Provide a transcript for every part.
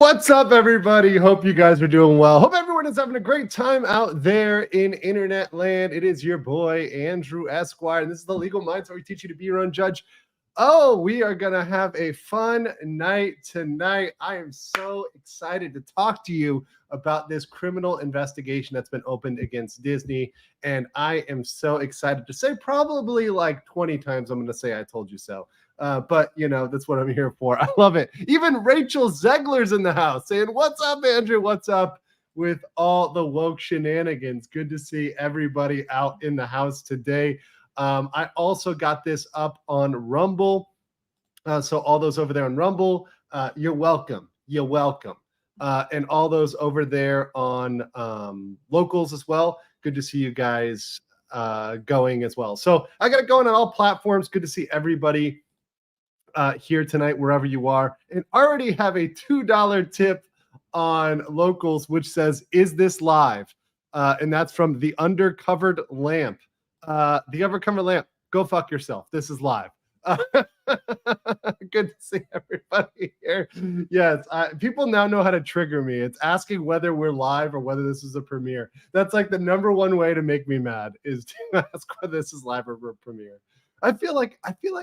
What's up, everybody? Hope you guys are doing well. Hope everyone is having a great time out there in internet land. It is your boy, Andrew Esquire, and this is the Legal Minds, where we teach you to be your own judge. Oh, we are going to have a fun night tonight. I am so excited to talk to you about this criminal investigation that's been opened against Disney, and I am so excited to say probably like 20 times I'm going to say I told you so. But, you know, that's what I'm here for. I love it. Even Rachel Zegler's in the house saying, what's up, Andrew? What's up with all the woke shenanigans? Good to see everybody out in the house today. I also got this up on Rumble. So all those over there on Rumble, you're welcome. You're welcome. And all those over there on Locals as well. Good to see you guys going as well. So I got it going on all platforms. Good to see everybody here tonight, wherever you are, and already have a $2 tip on Locals, which says, is this live? And that's from the Undercovered Lamp. The Undercovered Lamp, go fuck yourself. This is live. Good to see everybody here. Yes, people now know how to trigger me. It's asking whether we're live or whether this is a premiere. That's like the number one way to make me mad, is to ask whether this is live or a premiere. I feel like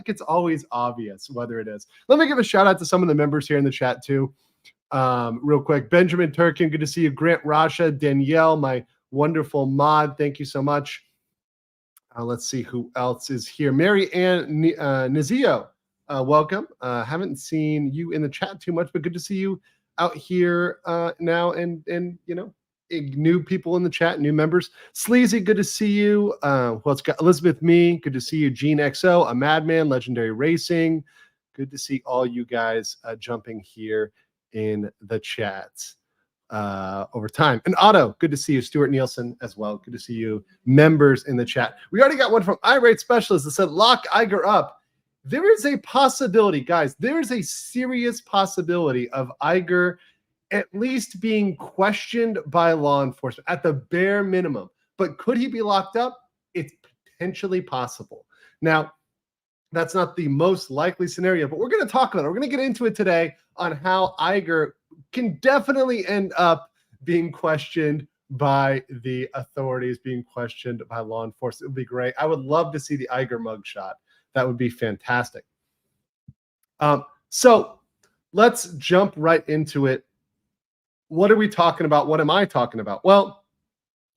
it's always obvious whether it is. Let me give a shout out to some of the members here in the chat too. Real quick, Benjamin Turkin, good to see you. Grant Rasha, Danielle, my wonderful mod, thank you so much. Let's see who else is here. Mary Ann Nizio, welcome. Haven't seen you in the chat too much, but good to see you out here now. And you know, new people in the chat, new members. Sleazy, good to see you. Who else got? Elizabeth Me, good to see you. Gene XO, a Madman, Legendary Racing. Good to see all you guys jumping here in the chat over time. And Otto, good to see you. Stuart Nielsen as well. Good to see you. Members in the chat. We already got one from iRate Specialist that said, lock Iger up. There is a possibility, guys. There is a serious possibility of Iger at least being questioned by law enforcement at the bare minimum. But could he be locked up? It's potentially possible. Now, that's not the most likely scenario, but we're going to talk about it. We're going to get into it today on how Iger can definitely end up being questioned by the authorities, being questioned by law enforcement. It would be great. I would love to see the Iger mugshot. That would be fantastic. So let's jump right into it. What are we talking about? What am I talking about? Well,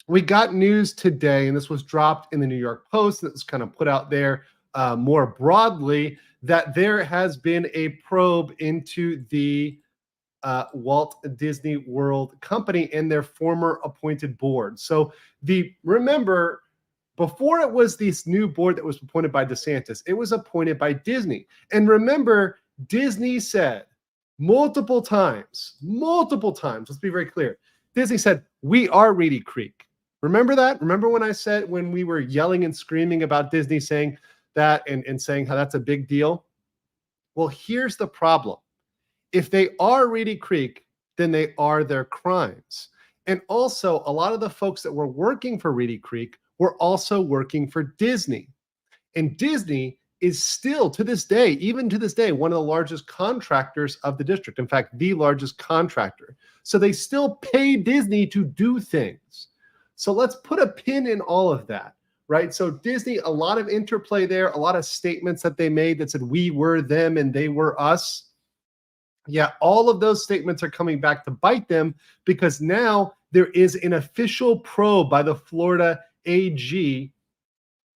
we got news today, and this was dropped in the New York Post, and it was kind of put out there more broadly, that there has been a probe into the Walt Disney World Company and their former appointed board. So remember, before it was this new board that was appointed by DeSantis, it was appointed by Disney. And remember, Disney said, multiple times, let's be very clear. Disney said, we are Reedy Creek. Remember that? Remember when I said, when we were yelling and screaming about Disney saying that and saying how that's a big deal? Well, here's the problem. If they are Reedy Creek, then they are their crimes. And also, a lot of the folks that were working for Reedy Creek were also working for Disney. And Disney is still, to this day, even to this day, one of the largest contractors of the district. In fact, the largest contractor. So they still pay Disney to do things. So let's put a pin in all of that, right? So Disney, a lot of interplay there, a lot of statements that they made that said we were them and they were us. Yeah, all of those statements are coming back to bite them, because now there is an official probe by the Florida AG.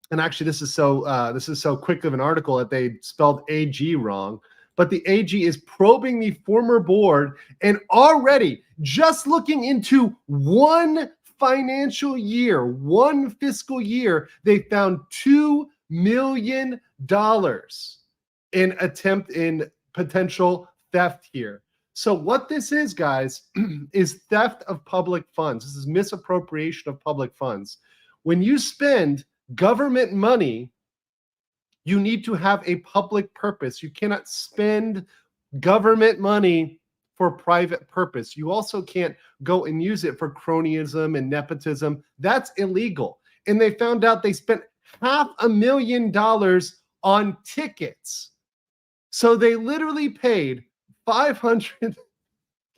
And actually, this is so quick of an article that they spelled AG wrong. But the AG is probing the former board, and already just looking into one financial year, one fiscal year, they found $2 million in potential theft here. So what this is, guys, is theft of public funds. This is misappropriation of public funds. When you spend government money, you need to have a public purpose. You cannot spend government money for private purpose. You also can't go and use it for cronyism and nepotism. That's illegal. And they found out they spent $500,000 on tickets. So they literally paid $500,000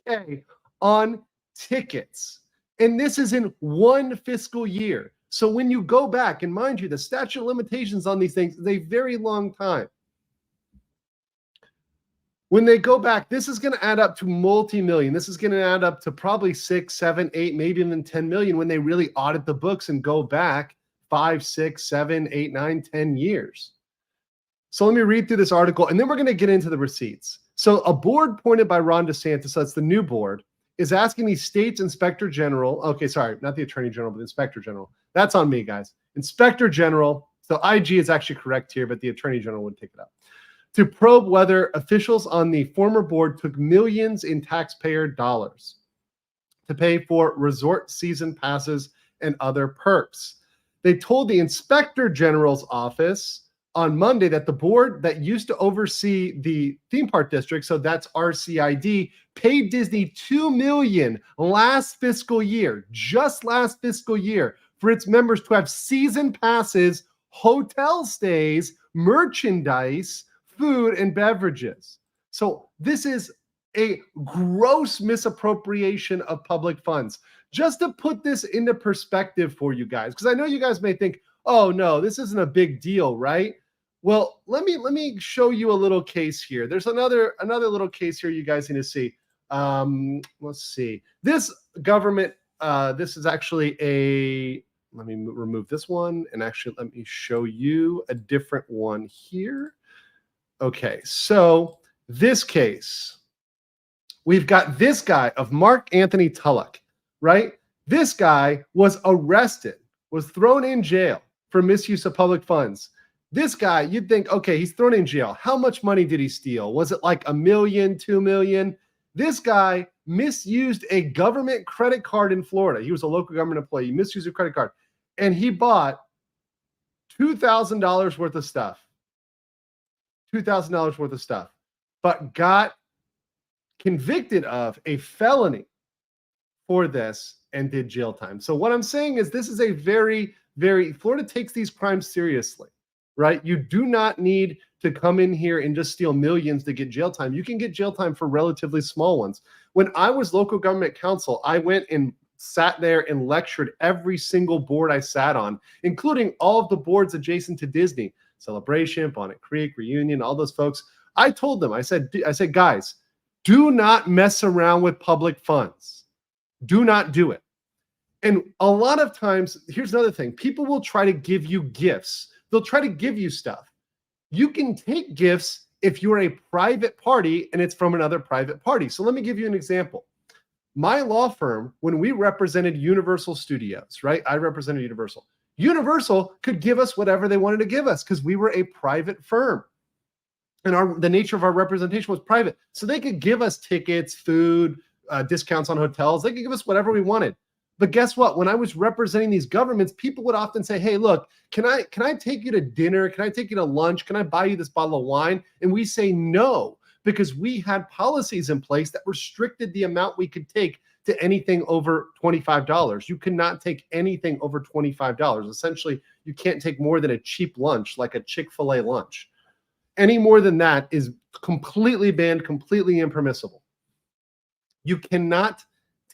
$100K on tickets. And this is in one fiscal year. So when you go back, and mind you, the statute of limitations on these things is a very long time. When they go back, this is going to add up to multi-million. This is going to add up to probably 6, 7, 8, maybe even 10 million when they really audit the books and go back 5, 6, 7, 8, 9, 10 years. So let me read through this article, and then we're going to get into the receipts. So a board appointed by Ron DeSantis, so that's the new board, is asking the state's inspector general, okay, sorry, not the attorney general, but the inspector general. That's on me, guys. Inspector general, so IG is actually correct here, but the attorney general would take it up, to probe whether officials on the former board took millions in taxpayer dollars to pay for resort season passes and other perks. They told the inspector general's office on Monday that the board that used to oversee the theme park district, so that's RCID, paid Disney $2 million last fiscal year, just last fiscal year, for its members to have season passes, hotel stays, merchandise, food, and beverages. So this is a gross misappropriation of public funds. Just to put this into perspective for you guys, because I know you guys may think, oh no, this isn't a big deal, right? Well, let me show you a little case here. There's another little case here you guys need to see. Let's see. This government, this is actually a, let me remove this one, and actually let me show you a different one here. Okay, so this case, we've got this guy of Mark Anthony Tulloch, right? This guy was arrested, was thrown in jail for misuse of public funds. This guy, you'd think, okay, he's thrown in jail. How much money did he steal? Was it like $1 million, $2 million? This guy misused a government credit card in Florida. He was a local government employee. He misused a credit card, and he bought $2,000 worth of stuff. $2,000 worth of stuff, but got convicted of a felony for this and did jail time. So what I'm saying is this is a very, Florida takes these crimes seriously, right? You do not need to come in here and just steal millions to get jail time. You can get jail time for relatively small ones. When I was local government counsel, I went and sat there and lectured every single board I sat on, including all of the boards adjacent to Disney. Celebration, Bonnet Creek, Reunion, all those folks. I told them, I said, guys, do not mess around with public funds. Do not do it. And a lot of times, here's another thing. People will try to give you gifts. They'll try to give you stuff. You can take gifts if you're a private party and it's from another private party. So let me give you an example. My law firm, when we represented Universal Studios, right? I represented Universal. Universal could give us whatever they wanted to give us because we were a private firm. And the nature of our representation was private. So they could give us tickets, food, discounts on hotels. They could give us whatever we wanted. But guess what? When I was representing these governments, people would often say, hey, look, can I take you to dinner? Can I take you to lunch? Can I buy you this bottle of wine? And we say no, because we had policies in place that restricted the amount we could take to anything over $25. You cannot take anything over $25. Essentially, you can't take more than a cheap lunch, like a Chick-fil-A lunch. Any more than that is completely banned, completely impermissible. You cannot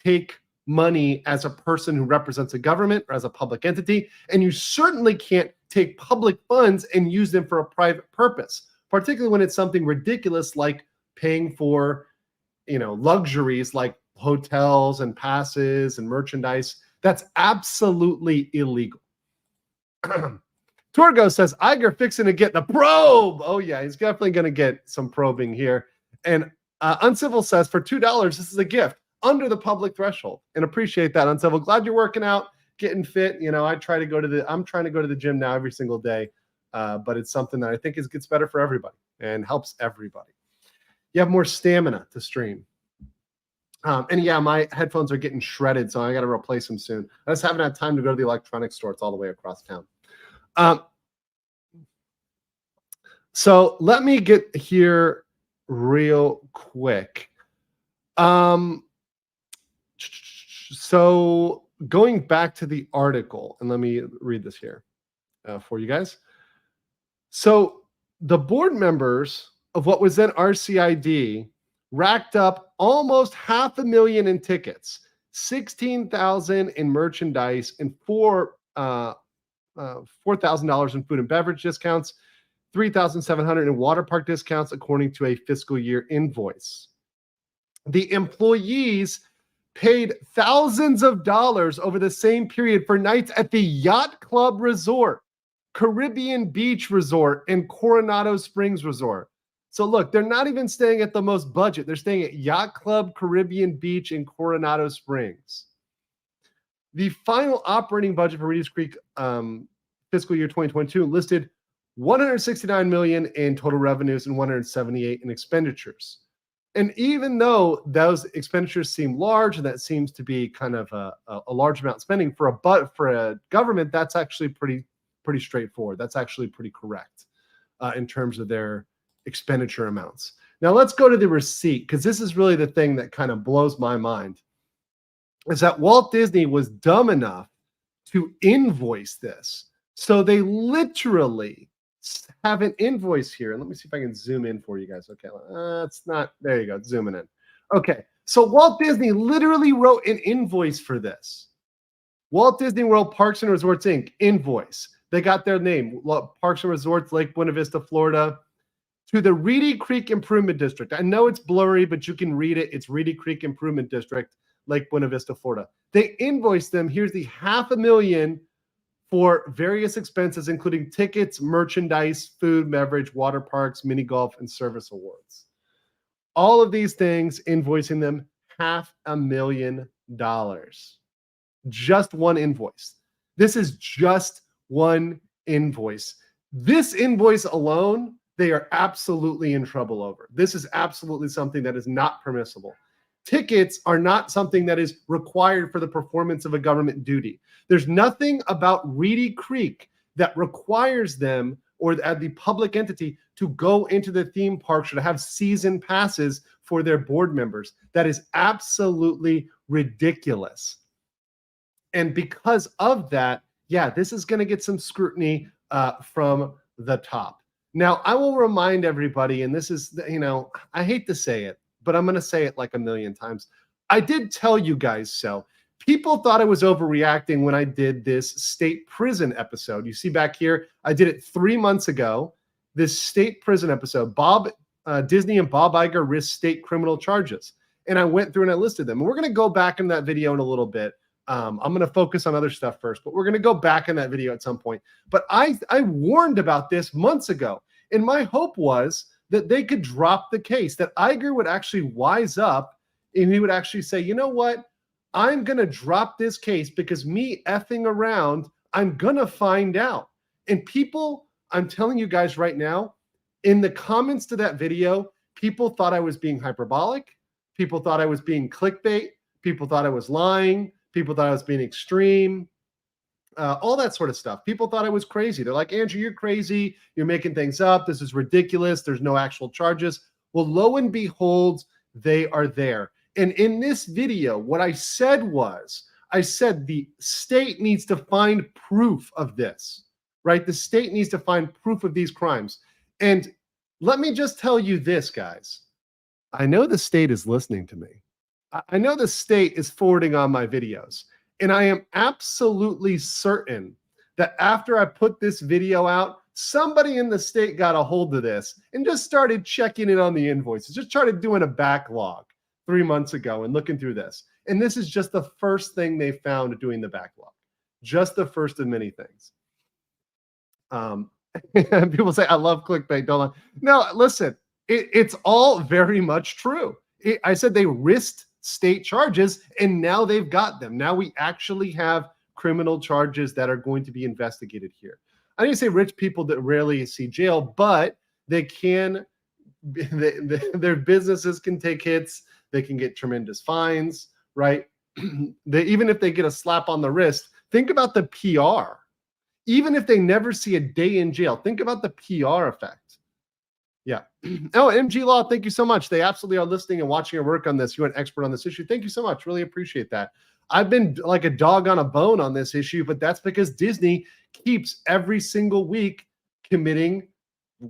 take money as a person who represents a government or as a public entity, and you certainly can't take public funds and use them for a private purpose, particularly when it's something ridiculous like paying for, luxuries like hotels and passes and merchandise. That's absolutely illegal. Torgo says, Iger fixing to get the probe. Oh yeah, he's definitely going to get some probing here. And Uncivil says, for $2, this is a gift under the public threshold. And appreciate that, Uncivil. Glad you're working out, getting fit. I'm trying to go to the gym now every single day. But it's something that I think gets better for everybody and helps everybody. You have more stamina to stream. And yeah, my headphones are getting shredded, so I got to replace them soon. I just haven't had time to go to the electronics store. It's all the way across town. So let me get here real quick. So going back to the article, and let me read this here for you guys. So the board members of what was then RCID racked up almost 500,000 in tickets, 16,000 in merchandise, and $4,000 in food and beverage discounts, 3,700 in water park discounts, according to a fiscal year invoice. The employees paid thousands of dollars over the same period for nights at the Yacht Club Resort, Caribbean Beach Resort, and Coronado Springs Resort. So look, they're not even staying at the most budget. They're staying at Yacht Club, Caribbean Beach, and Coronado Springs. The final operating budget for Reedes Creek fiscal year 2022 listed $169 million in total revenues and $178 in expenditures. And even though those expenditures seem large, and that seems to be kind of a large amount of spending for a government, that's actually pretty straightforward. That's actually pretty correct in terms of their expenditure amounts. Now let's go to the receipt, because this is really the thing that kind of blows my mind, is that Walt Disney was dumb enough to invoice this. So they literally have an invoice here. And let me see if I can zoom in for you guys. Okay, it's not, there you go, zooming in. Okay, so Walt Disney literally wrote an invoice for this. Walt Disney World Parks and Resorts, Inc. invoice. They got their name, Parks and Resorts, Lake Buena Vista, Florida, to the Reedy Creek Improvement District. I know it's blurry, but you can read it. It's Reedy Creek Improvement District, Lake Buena Vista, Florida. They invoiced them. Here's the $500,000 for various expenses, including tickets, merchandise, food, beverage, water parks, mini golf, and service awards. All of these things, invoicing them $500,000. Just one invoice. This is just one invoice. This invoice alone, they are absolutely in trouble over. This is absolutely something that is not permissible. Tickets are not something that is required for the performance of a government duty. There's nothing about Reedy Creek that requires them or the public entity to go into the theme parks or to have season passes for their board members. That is absolutely ridiculous. And because of that, yeah, this is going to get some scrutiny from the top. Now, I will remind everybody, and this is, I hate to say it, but I'm going to say it like a million times. I did tell you guys so. People thought I was overreacting when I did this state prison episode. You see back here, I did it 3 months ago, this state prison episode. Disney and Bob Iger risk state criminal charges. And I went through and I listed them. And we're going to go back in that video in a little bit. I'm going to focus on other stuff first, but we're going to go back in that video at some point. But I warned about this months ago. And my hope was that they could drop the case, that Iger would actually wise up and he would actually say, you know what? I'm going to drop this case because me effing around, I'm going to find out. And people, I'm telling you guys right now, in the comments to that video, people thought I was being hyperbolic. People thought I was being clickbait. People thought I was lying. People thought I was being extreme. All that sort of stuff. People thought I was crazy. They're like, Andrew, you're crazy. You're making things up. This is ridiculous. There's no actual charges. Well, lo and behold, they are there. And in this video, what I said was, I said the state needs to find proof of this, right? The state needs to find proof of these crimes. And let me just tell you this, guys. I know the state is listening to me. I know the state is forwarding on my videos. And I am absolutely certain that after I put this video out, somebody in the state got a hold of this and just started checking in on the invoices, just started doing a backlog 3 months ago and looking through this. And this is just the first thing they found doing the backlog, just the first of many things. People say, I love clickbait, don't I? No, listen, it's all very much true. I said they risked state charges, and now they've got them. Now we actually have criminal charges that are going to be investigated here. I didn't say rich people that rarely see jail, but they can, their businesses can take hits. They can get tremendous fines, right? Even if they get a slap on the wrist, think about the PR. Even if they never see a day in jail, think about the PR effect. Yeah. Oh, MG Law, thank you so much. They absolutely are listening and watching our work on this. You're an expert on this issue. Thank you so much. Really appreciate that. I've been like a dog on a bone on this issue, but that's because Disney keeps every single week committing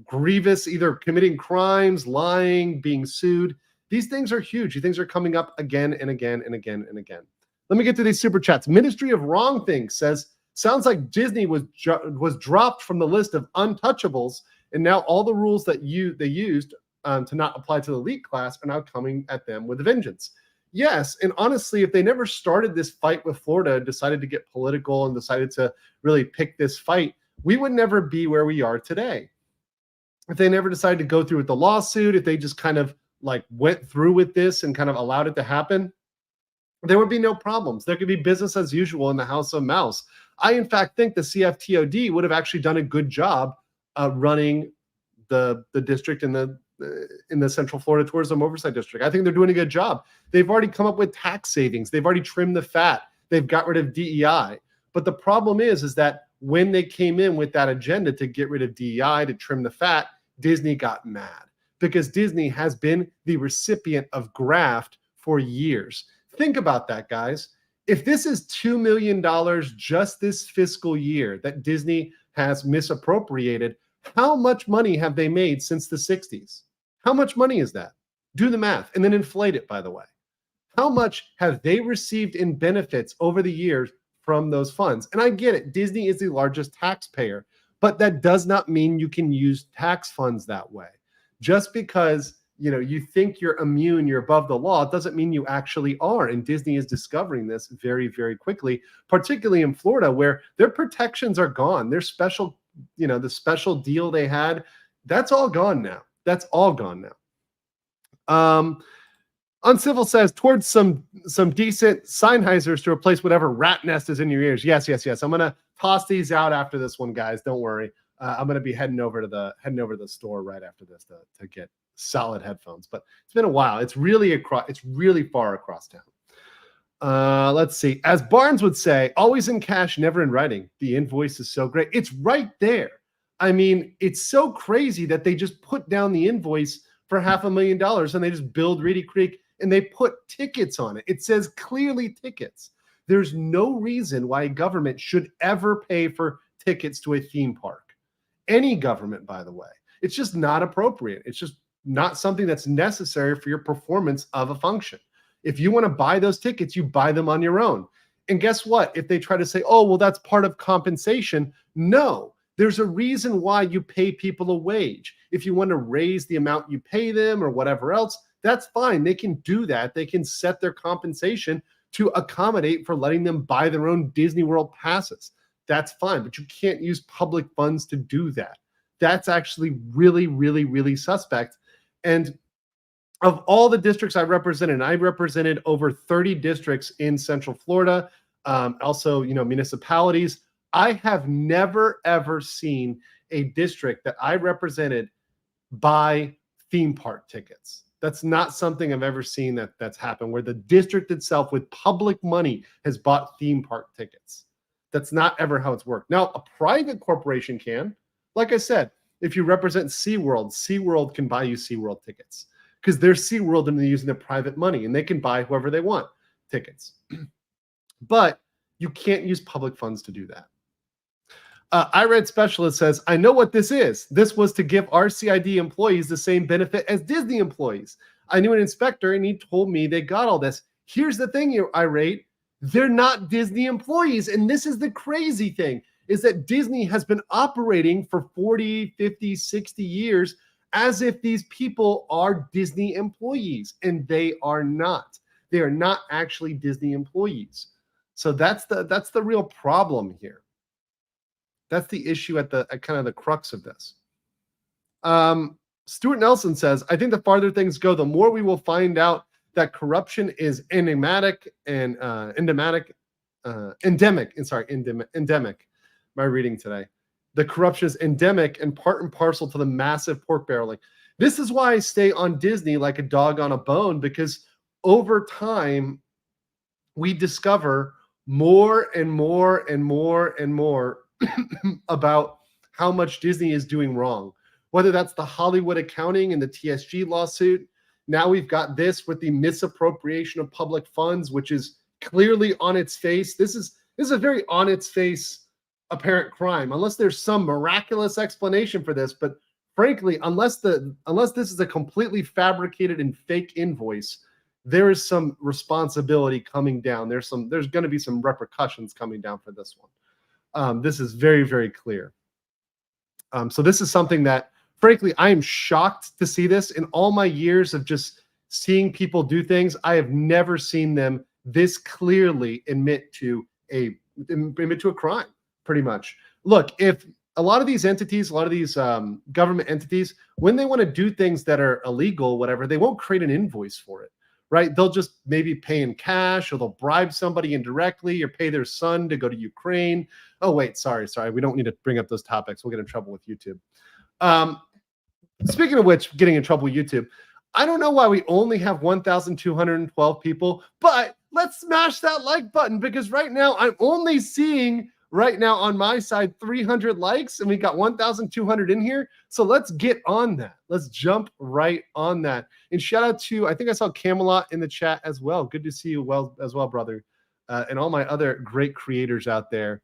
grievous, either committing crimes, lying, being sued. These things are huge. These things are coming up again and again and again and again. Let me get to these super chats. Ministry of Wrong Things says, sounds like Disney was dropped from the list of untouchables, and now all the rules that they used to not apply to the elite class are now coming at them with a vengeance. Yes, and honestly, if they never started this fight with Florida, decided to get political and decided to really pick this fight, we would never be where we are today. If they never decided to go through with the lawsuit, if they just kind of like went through with this and kind of allowed it to happen, there would be no problems. There could be business as usual in the House of Mouse. I, in fact, think the CFTOD would have actually done a good job running the district in the Central Florida Tourism Oversight District. I think they're doing a good job. They've already come up with tax savings. They've already trimmed the fat. They've got rid of DEI. But the problem is that when they came in with that agenda to get rid of DEI, to trim the fat, Disney got mad because Disney has been the recipient of graft for years. Think about that, guys. If this is $2 million just this fiscal year that Disney has misappropriated, how much money have they made since the 60s? How much money is that? Do the math and then inflate it, by the way. How much have they received in benefits over the years from those funds? And I get it. Disney is the largest taxpayer, but that does not mean you can use tax funds that way. Just because you think you're immune, you're above the law, it doesn't mean you actually are. And Disney is discovering this very, very quickly, particularly in Florida, where their protections are gone. Their special, the special deal they had, that's all gone now. That's all gone now. Uncivil says, towards some decent Sennheisers to replace whatever rat nest is in your ears. Yes. I'm going to toss these out after this one, guys. Don't worry. I'm going to be heading over to the store right after this to get solid headphones. But it's been a while. It's really far across town. Let's see. As Barnes would say, always in cash, never in writing. The invoice is so great. It's right there. I mean, it's so crazy that they just put down the invoice for $500,000 and they just billed Reedy Creek and they put tickets on it. It says clearly tickets. There's no reason why a government should ever pay for tickets to a theme park. Any government, by the way. It's just not appropriate. It's just not something that's necessary for your performance of a function. If you want to buy those tickets, you buy them on your own. And guess what? If they try to say, oh, well, that's part of compensation. No, there's a reason why you pay people a wage. If you want to raise the amount you pay them or whatever else, that's fine. They can do that. They can set their compensation to accommodate for letting them buy their own Disney World passes. That's fine, but you can't use public funds to do that. That's actually really, really, really suspect. And of all the districts I represented over 30 districts in Central Florida, also, municipalities. I have never, ever seen a district that I represented buy theme park tickets. That's not something I've ever seen that's happened, where the district itself with public money has bought theme park tickets. That's not ever how it's worked. Now, a private corporation can. Like I said, if you represent SeaWorld can buy you SeaWorld tickets because they're SeaWorld and they're using their private money and they can buy whoever they want tickets. But you can't use public funds to do that. iRead Specialist says, I know what this is. This was to give RCID employees the same benefit as Disney employees. I knew an inspector and he told me they got all this. Here's the thing, iRate. They're not Disney employees. And this is the crazy thing, is that Disney has been operating for 40, 50, 60 years as if these people are Disney employees, and they are not. They are not actually Disney employees. So that's the real problem here. That's the issue at kind of the crux of this. Stuart Nelson says, I think the farther things go, the more we will find out that corruption is endemic. Endemic. My reading today. The corruption is endemic and part and parcel to the massive pork barreling. This is why I stay on Disney like a dog on a bone, because over time, we discover more and more and more and more about how much Disney is doing wrong. Whether that's the Hollywood accounting and the TSG lawsuit. Now we've got this with the misappropriation of public funds, which is clearly on its face. This is a very on its face apparent crime, unless there's some miraculous explanation for this. But frankly, unless this is a completely fabricated and fake invoice, there is some responsibility coming down. There's going to be some repercussions coming down for this one. This is very, very clear. So this is something that, frankly, I am shocked to see this. In all my years of just seeing people do things, I have never seen them this clearly admit to a crime, pretty much. Look, if a lot of these entities, a lot of these government entities, when they want to do things that are illegal, whatever, they won't create an invoice for it, right? They'll just maybe pay in cash, or they'll bribe somebody indirectly, or pay their son to go to Ukraine. Oh, wait, sorry. We don't need to bring up those topics. We'll get in trouble with YouTube. Speaking of which, getting in trouble with YouTube, I don't know why we only have 1,212 people, but let's smash that like button, because right now I'm only seeing right now on my side 300 likes, and we got 1,200 in here. So let's get on that. Let's jump right on that. And shout out to, I think I saw Camelot in the chat as well. Good to see you as well, brother. And all my other great creators out there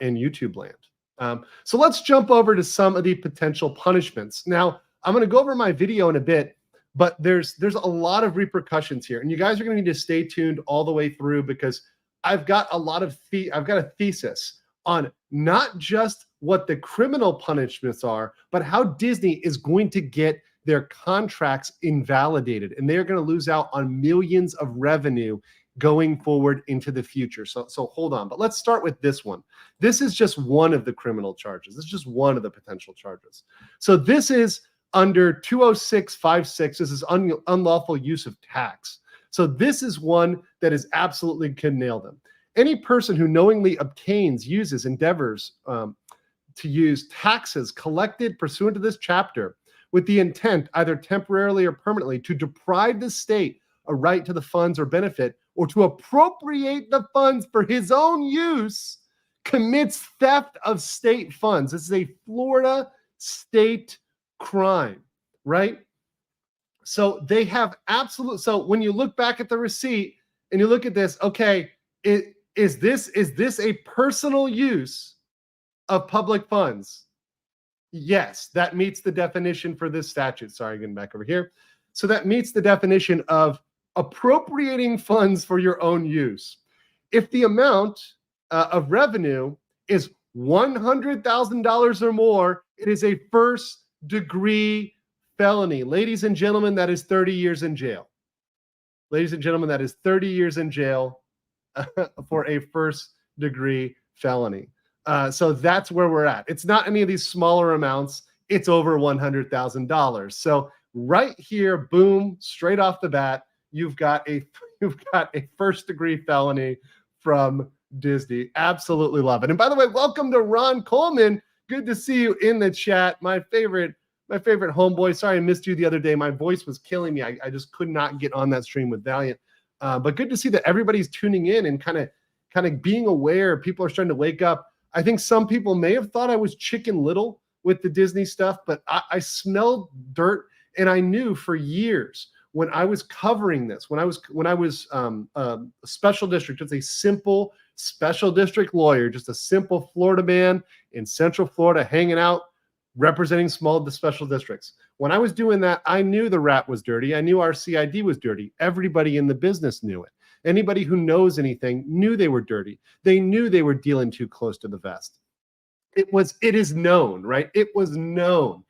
in YouTube land. So let's jump over to some of the potential punishments. Now, I'm going to go over my video in a bit, but there's a lot of repercussions here, and you guys are going to need to stay tuned all the way through, because I've got a thesis on not just what the criminal punishments are, but how Disney is going to get their contracts invalidated, and they're going to lose out on millions of revenue going forward into the future. So hold on, but let's start with this one. This is just one of the criminal charges. This is just one of the potential charges. So this is under 20656. This is unlawful use of tax. So this is one that is absolutely can nail them. Any person who knowingly obtains, uses, endeavors to use taxes collected pursuant to this chapter with the intent, either temporarily or permanently, to deprive the state a right to the funds or benefit, or to appropriate the funds for his own use, commits theft of state funds. This is a Florida state crime, right? So they have absolute. So when you look back at the receipt and you look at this, okay, is this a personal use of public funds? Yes, that meets the definition for this statute. Sorry, getting back over here. So that meets the definition of appropriating funds for your own use. If the amount of revenue is $100,000 or more, it is a first-degree felony. Ladies and gentlemen, that is 30 years in jail. Ladies and gentlemen, that is 30 years in jail for a first-degree felony. So that's where we're at. It's not any of these smaller amounts. It's over $100,000. So right here, boom, straight off the bat, you've got a first-degree felony from Disney. Absolutely love it. And by the way, welcome to Ron Coleman. Good to see you in the chat. My favorite homeboy. Sorry I missed you the other day. My voice was killing me. I just could not get on that stream with Valiant. But good to see that everybody's tuning in and kind of being aware. People are starting to wake up. I think some people may have thought I was Chicken Little with the Disney stuff, but I smelled dirt, and I knew for years when I was covering this, when I was a special district, just a simple special district lawyer, just a simple Florida man in Central Florida, hanging out, representing small special districts. When I was doing that, I knew the rap was dirty. I knew our CID was dirty. Everybody in the business knew it. Anybody who knows anything knew they were dirty. They knew they were dealing too close to the vest. It is known, right? It was known.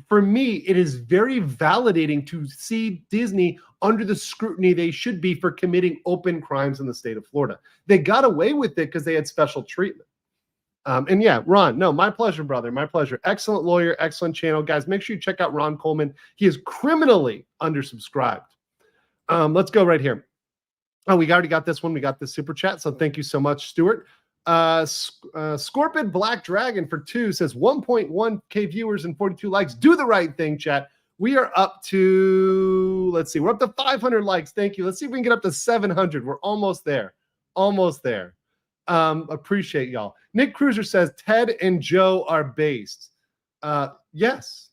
For me, it is very validating to see Disney under the scrutiny they should be for committing open crimes in the state of Florida. They got away with it because they had special treatment. And yeah, Ron, no, my pleasure, brother. My pleasure. Excellent lawyer, excellent channel. Guys, make sure you check out Ron Coleman. He is criminally undersubscribed. Let's go right here. Oh, we already got this one. We got this super chat. So thank you so much, Stuart. Scorpion Black Dragon for 2 says 1.1K viewers and 42 likes. Do the right thing, chat. We are up to, let's see, we're up to 500 likes. Thank you. Let's see if we can get up to 700. We're almost there. Almost there. Appreciate y'all. Nick Cruiser says Ted and Joe are based. Yes,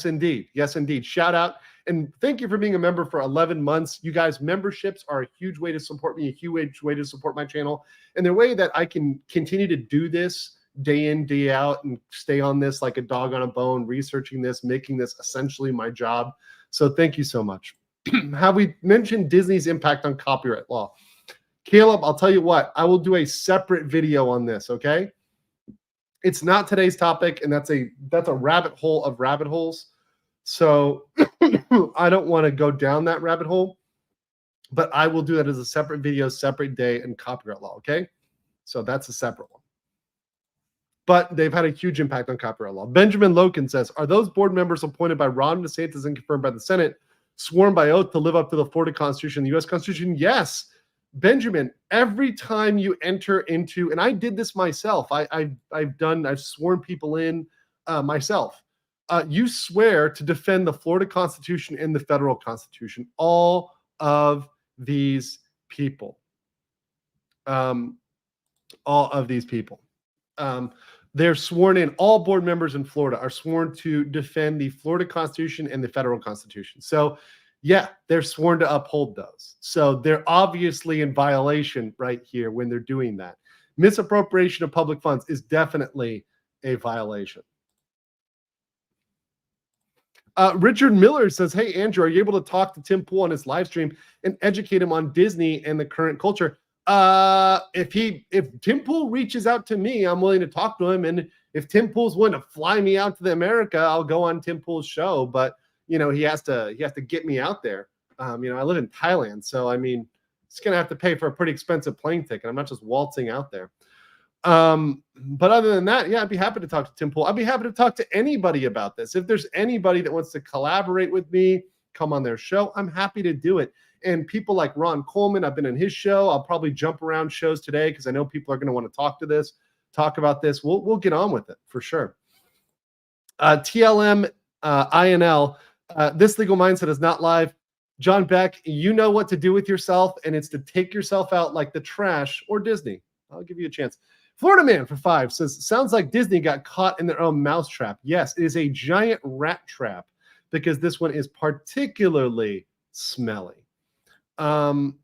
indeed. Yes, indeed. Shout out. And thank you for being a member for 11 months. You guys, memberships are a huge way to support me, a huge way to support my channel. And the way that I can continue to do this day in, day out, and stay on this like a dog on a bone, researching this, making this essentially my job. So thank you so much. Have we mentioned Disney's impact on copyright law? Caleb, I'll tell you what, I will do a separate video on this, okay? It's not today's topic, and that's a rabbit hole of rabbit holes. So I don't want to go down that rabbit hole, but I will do that as a separate video, separate day, and copyright law, okay? So that's a separate one. But they've had a huge impact on copyright law. Benjamin Loken says, are those board members appointed by Ron DeSantis and confirmed by the Senate sworn by oath to live up to the Florida Constitution and the U.S. Constitution? Yes. Benjamin, every time you enter into, and I did this myself, I've sworn people in myself. You swear to defend the Florida Constitution and the federal Constitution. All of these people. All of these people. They're sworn in. All board members in Florida are sworn to defend the Florida Constitution and the federal Constitution. So yeah, they're sworn to uphold those. So they're obviously in violation right here when they're doing that. Misappropriation of public funds is definitely a violation. Richard Miller says, hey, Andrew, are you able to talk to Tim Pool on his live stream and educate him on Disney and the current culture? If Tim Pool reaches out to me, I'm willing to talk to him. And if Tim Pool's willing to fly me out to the America, I'll go on Tim Pool's show. But you know, he has to get me out there. You know, I live in Thailand, so I mean, it's gonna have to pay for a pretty expensive plane ticket. I'm not just waltzing out there. But other than that, yeah, I'd be happy to talk to Tim Pool. I'd be happy to talk to anybody about this. If there's anybody that wants to collaborate with me, come on their show, I'm happy to do it. And people like Ron Coleman, I've been in his show. I'll probably jump around shows today because I know people are going to want to talk about this. We'll get on with it for sure. TLM INL. This legal mindset is not live. John Beck, you know what to do with yourself, and it's to take yourself out like the trash or Disney. I'll give you a chance. Florida Man for 5 says, sounds like Disney got caught in their own mousetrap. Yes, it is a giant rat trap because this one is particularly smelly. And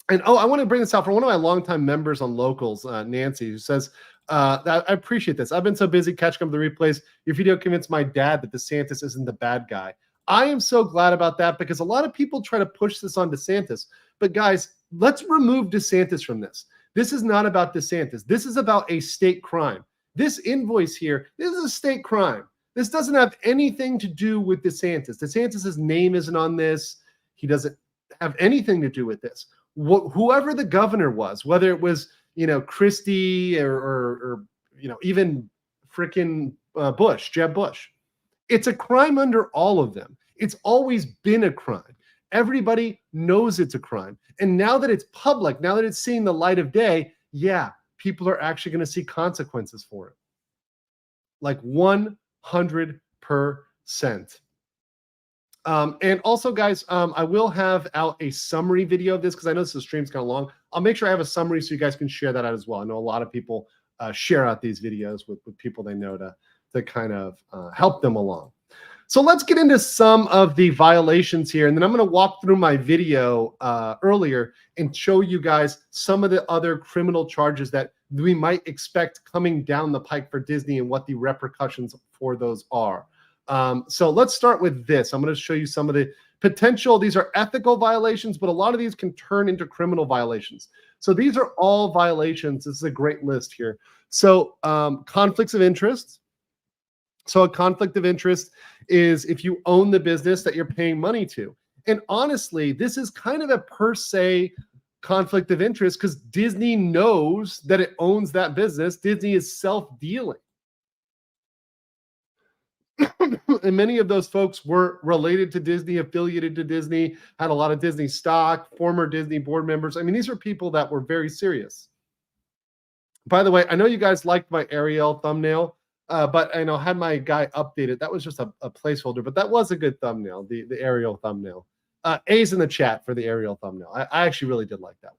I want to bring this out for one of my longtime members on Locals, Nancy, who says, I appreciate this. I've been so busy catching up the replays. Your video convinced my dad that DeSantis isn't the bad guy. I am so glad about that because a lot of people try to push this on DeSantis. But guys, let's remove DeSantis from this. This is not about DeSantis. This is about a state crime. This invoice here, this is a state crime. This doesn't have anything to do with DeSantis. DeSantis' name isn't on this. He doesn't have anything to do with this. Whoever the governor was, whether it was, you know, Christie or you know, even freaking Bush, Jeb Bush. It's a crime under all of them. It's always been a crime. Everybody knows it's a crime. And now that it's public, now that it's seeing the light of day, yeah, people are actually going to see consequences for it. Like 100%. And also, guys, I will have out a summary video of this because I know this stream's kind of long. I'll make sure I have a summary so you guys can share that out as well. I know a lot of people share out these videos with people they know to kind of help them along. So let's get into some of the violations here. And then I'm going to walk through my video earlier and show you guys some of the other criminal charges that we might expect coming down the pike for Disney and what the repercussions for those are. So let's start with this. I'm going to show you some of the potential. These are ethical violations, but a lot of these can turn into criminal violations. So these are all violations. This is a great list here. So conflicts of interest. So a conflict of interest is if you own the business that you're paying money to. And honestly, this is kind of a per se conflict of interest because Disney knows that it owns that business. Disney is self-dealing. And many of those folks were related to Disney, affiliated to Disney, had a lot of Disney stock, former Disney board members. I mean, these are people that were very serious. By the way, I know you guys liked my Ariel thumbnail. But I know had my guy updated. That was just a placeholder, but that was a good thumbnail, the Ariel thumbnail. A's in the chat for the Ariel thumbnail. I actually really did like that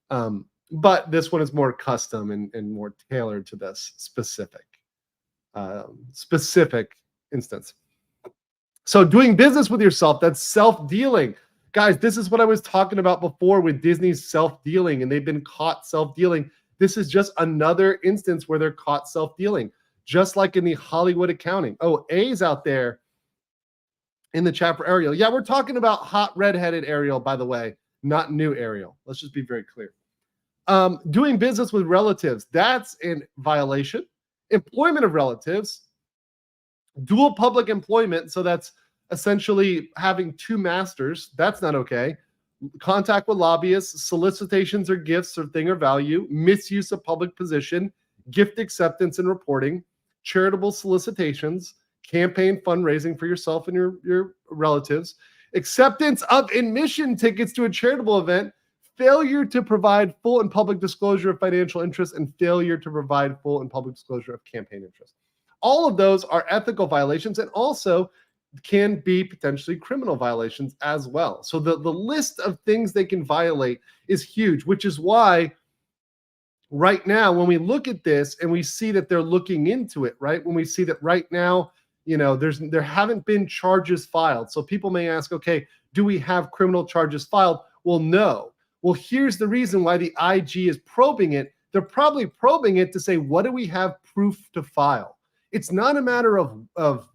one. But this one is more custom and more tailored to this specific instance. So doing business with yourself, that's self-dealing. Guys, this is what I was talking about before with Disney's self-dealing, and they've been caught self-dealing. This is just another instance where they're caught self-dealing, just like in the Hollywood accounting. Oh, A's out there in the chat for Ariel. Yeah, we're talking about hot redheaded Ariel, by the way, not new Ariel. Let's just be very clear. Doing business with relatives, that's in violation. Employment of relatives, dual public employment, so that's essentially having two masters, that's not okay. Contact with lobbyists, solicitations or gifts or thing or value, misuse of public position, gift acceptance and reporting, charitable solicitations, campaign fundraising for yourself and your relatives, acceptance of admission tickets to a charitable event, failure to provide full and public disclosure of financial interests, and failure to provide full and public disclosure of campaign interests. All of those are ethical violations and also can be potentially criminal violations as well. So the list of things they can violate is huge, which is why right now, when we look at this and we see that they're looking into it, right? When we see that right now, there haven't been charges filed. So people may ask, okay, do we have criminal charges filed? Well, no. Well, here's the reason why the IG is probing it. They're probably probing it to say, what do we have proof to file? It's not a matter of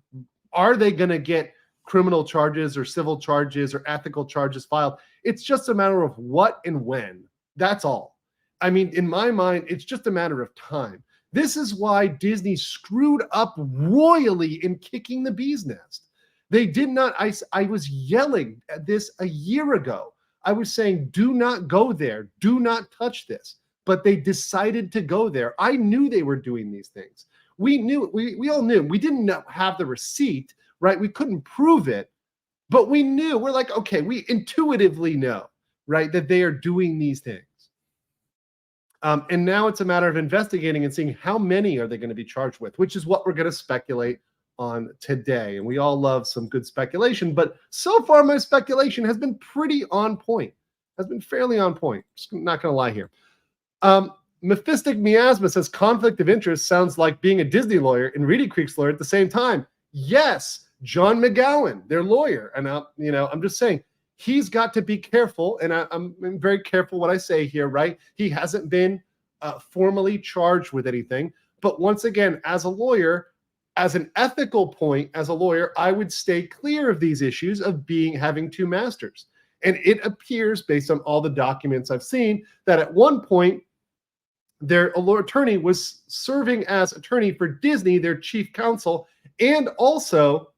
are they going to get criminal charges or civil charges or ethical charges filed? It's just a matter of what and when. That's all. I mean, in my mind, it's just a matter of time. This is why Disney screwed up royally in kicking the bee's nest. They did not, I was yelling at this a year ago. I was saying, do not go there. Do not touch this. But they decided to go there. I knew they were doing these things. We knew, we all knew. We didn't have the receipt, right? We couldn't prove it, but we knew. We're like, okay, we intuitively know, right, that they are doing these things. And now it's a matter of investigating and seeing how many are they going to be charged with, which is what we're going to speculate on today. And we all love some good speculation, but so far my speculation has been pretty on point, has been fairly on point. Just not going to lie here. Mephistic Miasma says conflict of interest sounds like being a Disney lawyer and Reedy Creek's lawyer at the same time. Yes, John McGowan, their lawyer. And I'm just saying he's got to be careful. And I'm very careful what I say here, right? He hasn't been formally charged with anything. But once again, as a lawyer, as an ethical point, as a lawyer, I would stay clear of these issues of having two masters. And it appears, based on all the documents I've seen, that at one point, their attorney was serving as attorney for Disney, their chief counsel, and also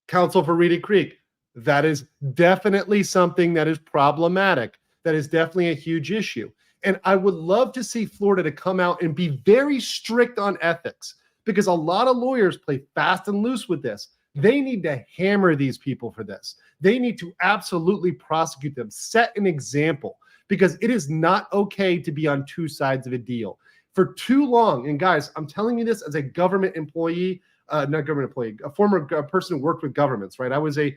counsel for Reedy Creek. That is definitely something that is problematic. That is definitely a huge issue. And I would love to see Florida to come out and be very strict on ethics, because a lot of lawyers play fast and loose with this. They need to hammer these people for this. They need to absolutely prosecute them, set an example, because it is not okay to be on two sides of a deal for too long. And guys, I'm telling you this as a government employee, not government employee, a former person who worked with governments, right? I was a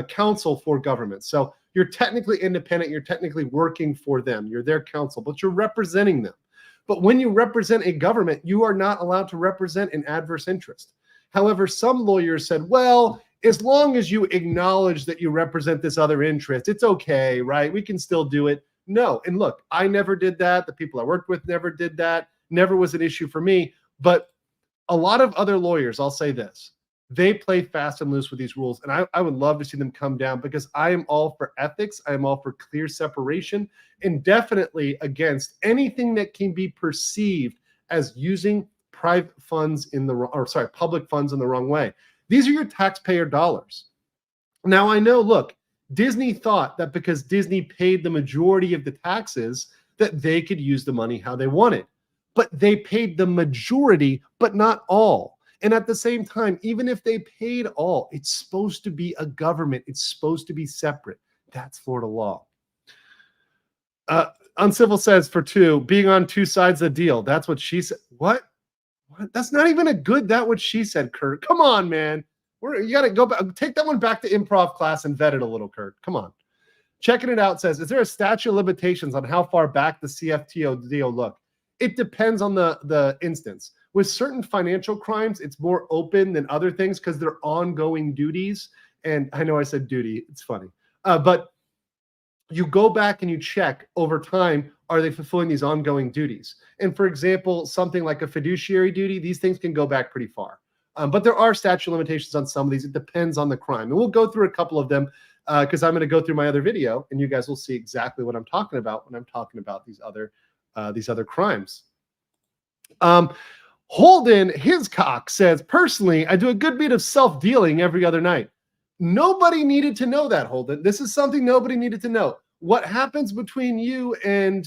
counsel for government. So you're technically independent. You're technically working for them. You're their counsel, but you're representing them. But when you represent a government, you are not allowed to represent an adverse interest. However, some lawyers said, well, as long as you acknowledge that you represent this other interest, it's okay, right? We can still do it. No. And look, I never did that. The people I worked with never did that. Never was an issue for me. But a lot of other lawyers, I'll say this, they play fast and loose with these rules. And I would love to see them come down, because I am all for ethics. I am all for clear separation, and definitely against anything that can be perceived as using public funds in the wrong way. These are your taxpayer dollars. Now, I know, look, Disney thought that because Disney paid the majority of the taxes, that they could use the money how they wanted. But they paid the majority, but not all. And at the same time, even if they paid all, it's supposed to be a government. It's supposed to be separate. That's Florida law. Uncivil says for two, being on two sides of the deal. That's what she said. What? That's not even a good, that what she said, Kurt. Come on, man. You got to go back. Take that one back to improv class and vet it a little, Kurt. Come on. Checking it out says, is there a statute of limitations on how far back the CFTO deal look? It depends on the instance. With certain financial crimes, it's more open than other things because they're ongoing duties. And I know I said duty. It's funny. But you go back and you check over time, are they fulfilling these ongoing duties? And for example, something like a fiduciary duty, these things can go back pretty far. But there are statute limitations on some of these. It depends on the crime. And we'll go through a couple of them because I'm going to go through my other video, and you guys will see exactly what I'm talking about when I'm talking about these other crimes. Holden Hiscock says, personally, I do a good bit of self-dealing every other night. Nobody needed to know that, Holden. This is something nobody needed to know. What happens between you and,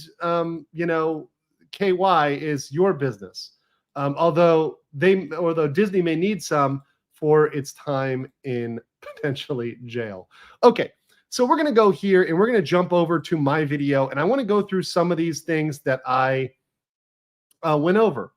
KY is your business. Although Disney may need some for its time in potentially jail. Okay, so we're going to go here and we're going to jump over to my video, and I want to go through some of these things that I went over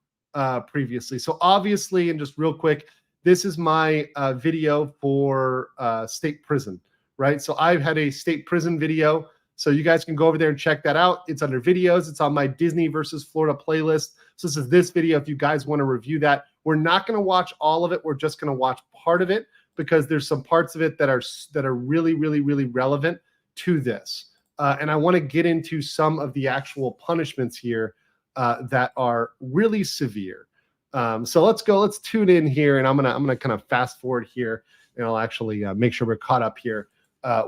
previously. So obviously, and just real quick, this is my video for state prison, right? So I've had a state prison video. So you guys can go over there and check that out. It's under videos. It's on my Disney versus Florida playlist. So this is this video if you guys want to review that. We're not going to watch all of it. We're just going to watch part of it because there's some parts of it that are really, really, really relevant to this. And I want to get into some of the actual punishments here that are really severe. So let's go. Let's tune in here, and I'm gonna kind of fast forward here, and I'll actually make sure we're caught up here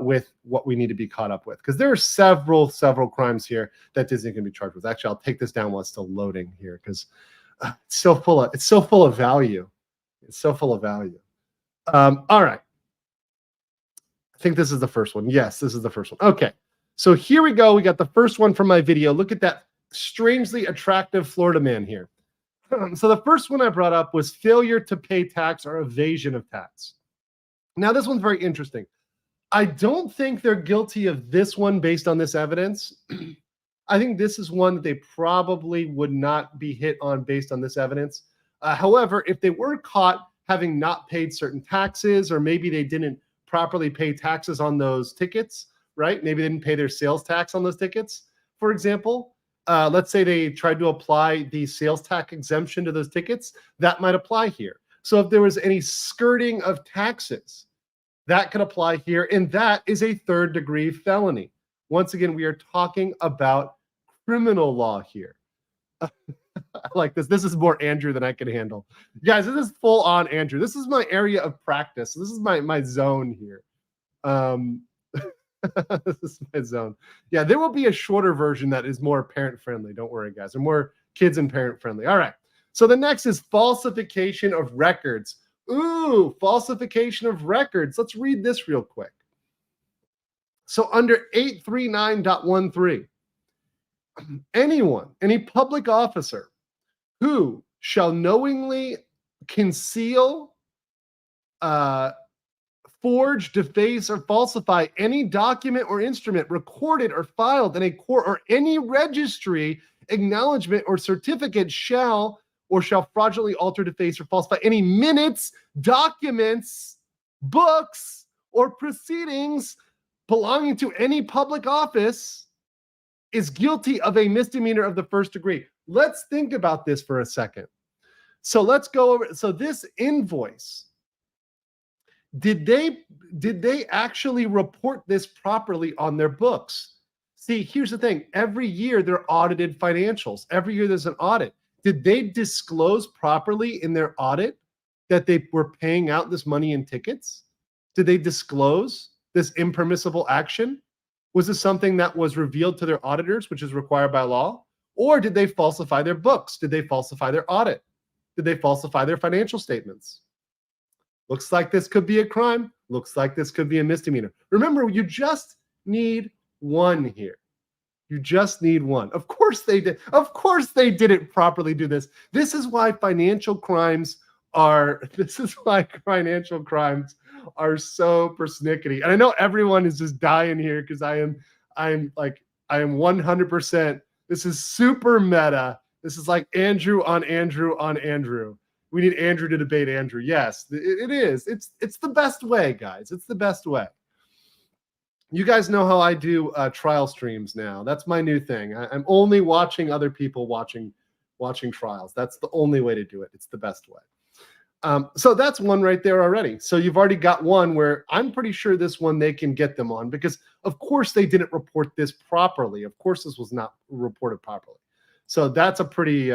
with what we need to be caught up with, because there are several crimes here that Disney can be charged with. Actually, I'll take this down while it's still loading here because it's so full of value. It's so full of value. All right. I think this is the first one. Yes, this is the first one. Okay. So here we go. We got the first one from my video. Look at that strangely attractive Florida man here. So the first one I brought up was failure to pay tax or evasion of tax. Now, this one's very interesting. I don't think they're guilty of this one based on this evidence. I think this is one that they probably would not be hit on based on this evidence. However, if they were caught having not paid certain taxes, or maybe they didn't properly pay taxes on those tickets, right? Maybe they didn't pay their sales tax on those tickets, for example. Let's say they tried to apply the sales tax exemption to those tickets. That might apply here. So if there was any skirting of taxes, that could apply here, and that is a third-degree felony. Once again, we are talking about criminal law here. I like this. This is more Andrew than I can handle. Guys, this is full-on Andrew. This is my area of practice. This is my zone here. This is my zone. Yeah, there will be a shorter version that is more parent-friendly. Don't worry, guys. They're more kids and parent-friendly. All right. So the next is falsification of records. Ooh, falsification of records. Let's read this real quick. So under 839.13, any public officer who shall knowingly conceal, forge, deface, or falsify any document or instrument recorded or filed in a court or any registry, acknowledgement, or certificate shall fraudulently alter, deface, or falsify any minutes, documents, books, or proceedings belonging to any public office is guilty of a misdemeanor of the first degree. Let's think about this for a second. So let's go over. So this invoice, did they actually report this properly on their books? See, here's the thing. Every year they're audited financials. Every year there's an audit. Did they disclose properly in their audit that they were paying out this money in tickets? Did they disclose this impermissible action? Was this something that was revealed to their auditors, which is required by law? Or did they falsify their books? Did they falsify their audit? Did they falsify their financial statements? Looks like this could be a crime. Looks like this could be a misdemeanor. Remember, you just need one here. You just need one. Of course they did. Of course they didn't properly do this. This is why financial crimes are so persnickety. And I know everyone is just dying here because I am 100%. This is super meta. This is like Andrew on Andrew on Andrew. We need Andrew to debate Andrew. Yes, it is. It's the best way, guys. It's the best way. You guys know how I do trial streams now. That's my new thing. I'm only watching other people watching trials. That's the only way to do it. It's the best way. So that's one right there already. So you've already got one where I'm pretty sure this one they can get them on, because of course they didn't report this properly. Of course this was not reported properly. So that's a pretty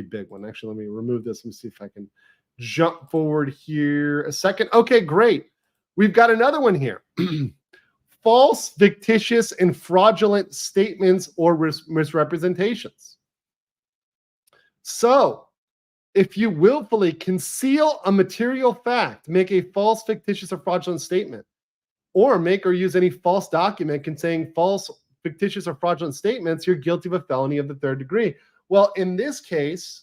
big one. Actually, let me remove this. Let me see if I can jump forward here a second. Okay, great. We've got another one here. False, fictitious, and fraudulent statements or misrepresentations. So if you willfully conceal a material fact, make a false, fictitious, or fraudulent statement, or make or use any false document containing false, fictitious, or fraudulent statements, you're guilty of a felony of the 3rd degree. Well, in this case,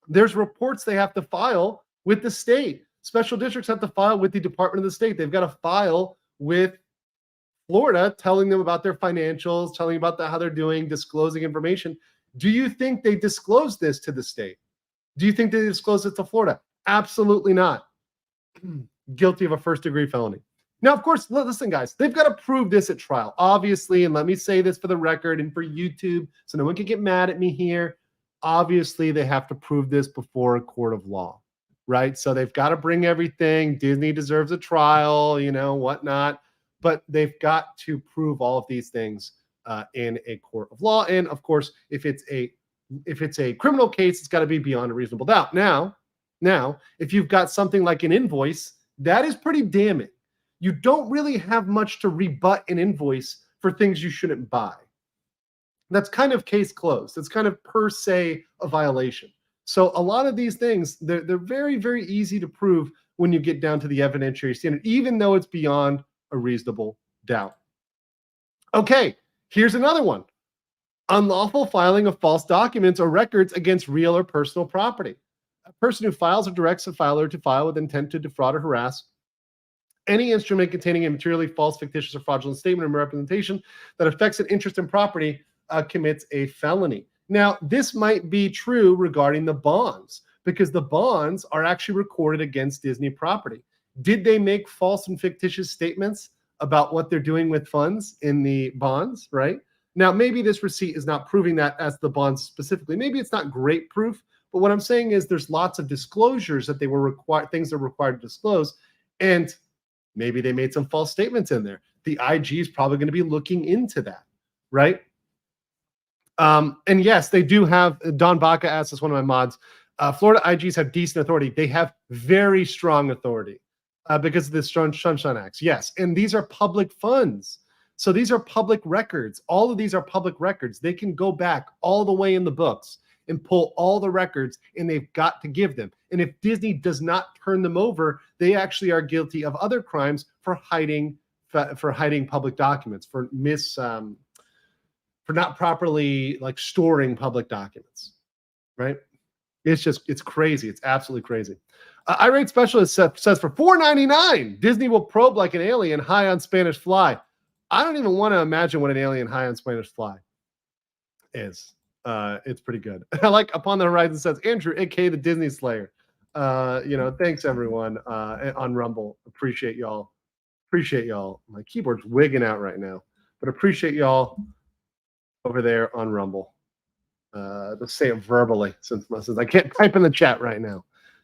there's reports they have to file with the state. Special districts have to file with the Department of the State. They've got to file with Florida, telling them about their financials, telling about how they're doing, disclosing information. Do you think they disclosed this to the state? Do you think they disclosed it to Florida? Absolutely not. Guilty of a 1st degree felony. Now, of course, listen, guys, they've got to prove this at trial, obviously. And let me say this for the record and for YouTube, so no one can get mad at me here. Obviously, they have to prove this before a court of law, right? So they've got to bring everything. Disney deserves a trial, whatnot. But they've got to prove all of these things in a court of law. And of course, if it's a criminal case, it's got to be beyond a reasonable doubt. Now, if you've got something like an invoice, that is pretty damning. You don't really have much to rebut an invoice for things you shouldn't buy. That's kind of case closed. It's kind of per se a violation. So a lot of these things, they're very, very easy to prove when you get down to the evidentiary standard, even though it's beyond a reasonable doubt. Okay, here's another one. Unlawful filing of false documents or records against real or personal property. A person who files or directs a filer to file with intent to defraud or harass any instrument containing a materially false, fictitious, or fraudulent statement or representation that affects an interest in property commits a felony. Now, this might be true regarding the bonds, because the bonds are actually recorded against Disney property. Did they make false and fictitious statements about what they're doing with funds in the bonds, right? Now, maybe this receipt is not proving that as the bonds specifically. Maybe it's not great proof, but what I'm saying is there's lots of disclosures that they were required, things they're required to disclose, and maybe they made some false statements in there. The IG is probably going to be looking into that, right? And yes, they do have, Don Baca asked us, one of my mods, Florida IGs have decent authority. They have very strong authority because of the Sunshine Acts. Yes, and these are public funds. So these are public records. All of these are public records. They can go back all the way in the books and pull all the records, and they've got to give them. And if Disney does not turn them over, they actually are guilty of other crimes for hiding public documents, for not properly storing public documents, right? It's crazy. It's absolutely crazy. Irate Specialist says for $4.99, Disney will probe like an alien high on Spanish fly. I don't even want to imagine what an alien high on Spanish fly is. It's pretty good. I like Upon the Horizon says, Andrew, aka the Disney Slayer. Thanks everyone on Rumble. Appreciate y'all. My keyboard's wigging out right now, but appreciate y'all over there on Rumble. Let's say it verbally since I can't type in the chat right now.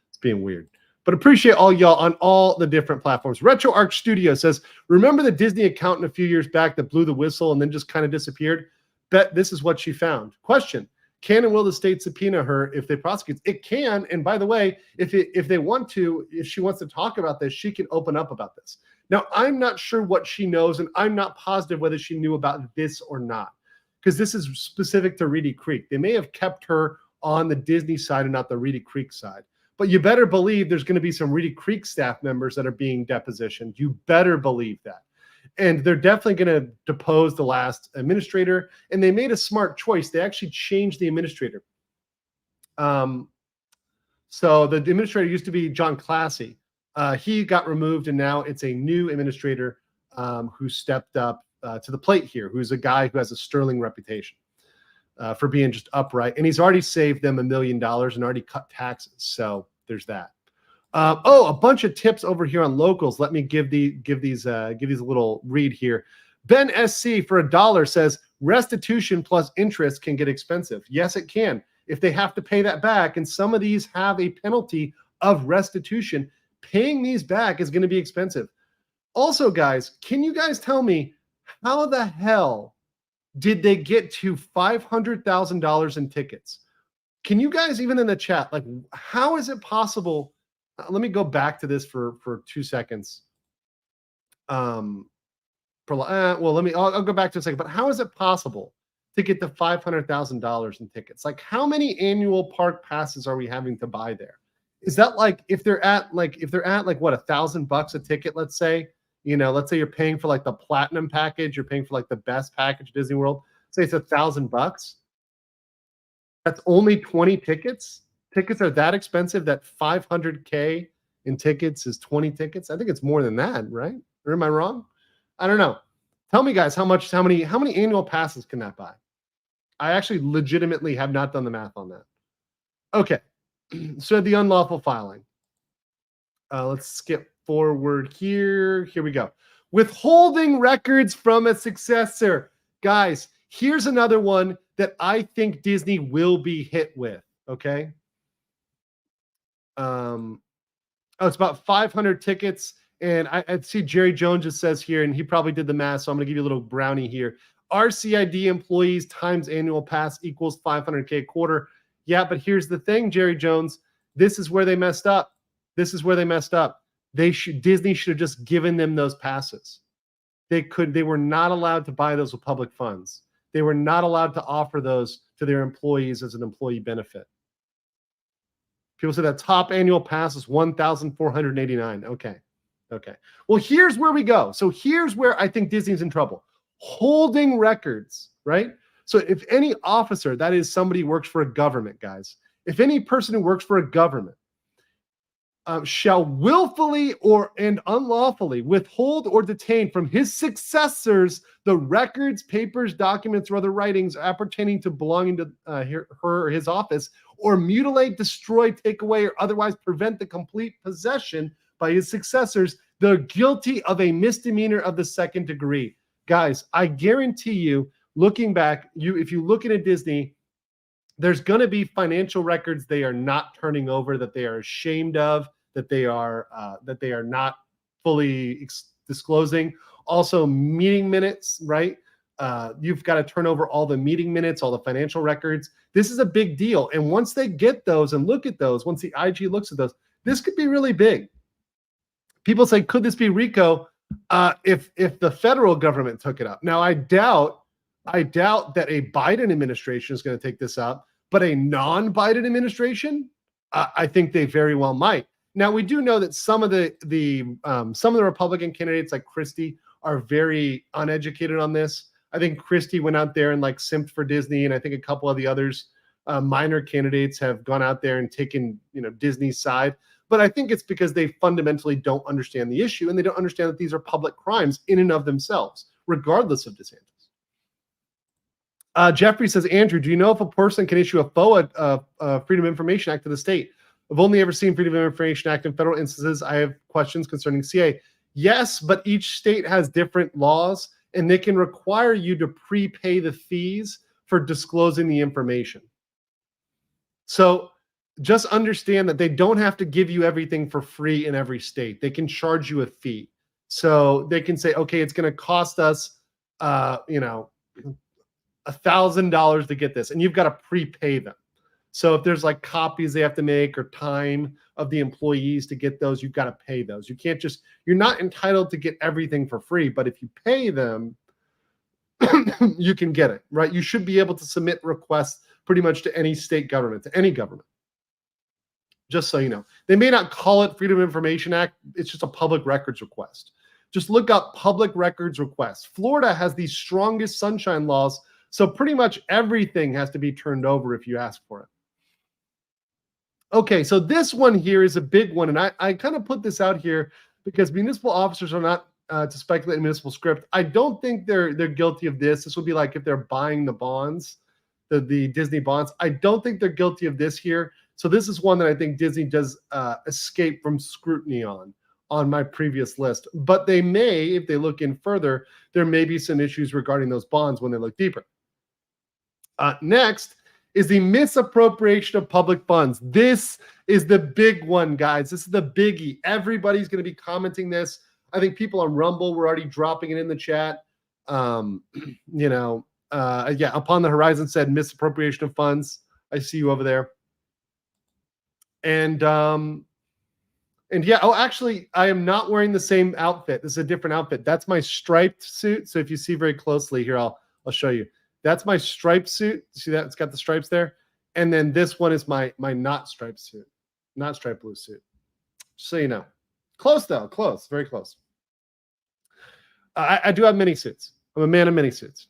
It's being weird. But appreciate all y'all on all the different platforms. RetroArch Studio says, remember the Disney accountant a few years back that blew the whistle and then just kind of disappeared? Bet this is what she found. Question: can and will the state subpoena her if they prosecute? It can. And by the way, if they want to, if she wants to talk about this, she can open up about this. Now, I'm not sure what she knows, and I'm not positive whether she knew about this or not, because this is specific to Reedy Creek. They may have kept her on the Disney side and not the Reedy Creek side. But you better believe there's going to be some Reedy Creek staff members that are being depositioned. You better believe that. And they're definitely going to depose the last administrator. And they made a smart choice. They actually changed the administrator. So the administrator used to be John Classy. He got removed, and now it's a new administrator who stepped up to the plate here, who's a guy who has a sterling reputation for being just upright. And he's already saved them $1 million and already cut taxes. So there's that. A bunch of tips over here on locals. Let me give these a little read here. Ben SC for $1 says restitution plus interest can get expensive. Yes, it can. if they have to pay that back, and some of these have a penalty of restitution, paying these back is going to be expensive. Also, guys, can you guys tell me how the hell did they get to $500,000 in tickets? Can you guys, even in the chat, like, how is it possible? Let me go back to this for 2 seconds. Well, I'll go back to a second. But how is it possible to get the $500,000 in tickets? Like, how many annual park passes are we having to buy there? Is that like if they're at like what, $1,000 a ticket? Let's say, let's say you're paying for like the platinum package, you're paying for like the best package at Disney World. Say it's $1,000. That's only 20 tickets. Tickets are that expensive that $500K in tickets is 20 tickets. I think it's more than that, right? Or am I wrong? I don't know. Tell me, guys, how many annual passes can that buy? I actually legitimately have not done the math on that. Okay. So the unlawful filing. Let's skip forward here. Here we go. Withholding records from a successor. Guys, here's another one that I think Disney will be hit with. Okay. It's about 500 tickets. And I see Jerry Jones just says here, and he probably did the math, so I'm going to give you a little brownie here. RCID employees times annual pass equals 500K a quarter. Yeah, but here's the thing, Jerry Jones. This is where they messed up. Disney should have just given them those passes. They were not allowed to buy those with public funds. They were not allowed to offer those to their employees as an employee benefit. People say that top annual pass is $1,489. Okay. Well, here's where we go. So here's where I think Disney's in trouble. Holding records, right? So if any officer, that is somebody who works for a government, guys, if any person who works for a government shall willfully and unlawfully withhold or detain from his successors the records, papers, documents, or other writings appertaining to belonging to her or his office, or mutilate, destroy, take away, or otherwise prevent the complete possession by his successors, they're guilty of a misdemeanor of the second degree. Guys, I guarantee you, looking back, if you look at Disney, there's going to be financial records they are not turning over, that they are ashamed of, that they are not fully disclosing. Also, meeting minutes, right? You've got to turn over all the meeting minutes, all the financial records. This is a big deal. And once they get those and look at those, once the IG looks at those, this could be really big. People say, could this be RICO if the federal government took it up? Now, I doubt that a Biden administration is going to take this up, but a non-Biden administration, I think they very well might. Now, we do know that some of the Republican candidates like Christie are very uneducated on this. I think Christie went out there and like simped for Disney, and I think a couple of the others, minor candidates, have gone out there and taken Disney's side. But I think it's because they fundamentally don't understand the issue, and they don't understand that these are public crimes in and of themselves, regardless of DeSantis. Jeffrey says, Andrew, do you know if a person can issue a FOA, Freedom of Information Act to the state? I've only ever seen Freedom of Information Act in federal instances. I have questions concerning CA. Yes, but each state has different laws, and they can require you to prepay the fees for disclosing the information. So just understand that they don't have to give you everything for free in every state. They can charge you a fee. So they can say, okay, it's going to cost us, $1,000 to get this, and you've got to prepay them. So if there's like copies they have to make or time of the employees to get those, you've got to pay those. You're not entitled to get everything for free, but if you pay them, you can get it, right? You should be able to submit requests pretty much to any state government, to any government. Just so you know. They may not call it Freedom of Information Act. It's just a public records request. Just look up public records requests. Florida has the strongest sunshine laws, so pretty much everything has to be turned over if you ask for it. Okay, so this one here is a big one, and I kind of put this out here because municipal officers are not to speculate in municipal script. I don't think they're guilty of this. This would be like if they're buying the bonds, the Disney bonds. I don't think they're guilty of this here. So this is one that I think Disney does escape from scrutiny on my previous list. But they may, if they look in further, there may be some issues regarding those bonds when they look deeper. Next is the misappropriation of public funds. This is the big one, guys. This is the biggie. Everybody's going to be commenting this. I think people on Rumble were already dropping it in the chat. Yeah, Upon the Horizon said misappropriation of funds. I see you over there. And yeah, oh, actually, I am not wearing the same outfit. This is a different outfit. That's my striped suit. So if you see very closely here, I'll show you. That's my striped suit. See that? It's got the stripes there. And then this one is my not striped suit, not striped blue suit. So you know. Close though, close, very close. I do have mini suits. I'm a man of mini suits.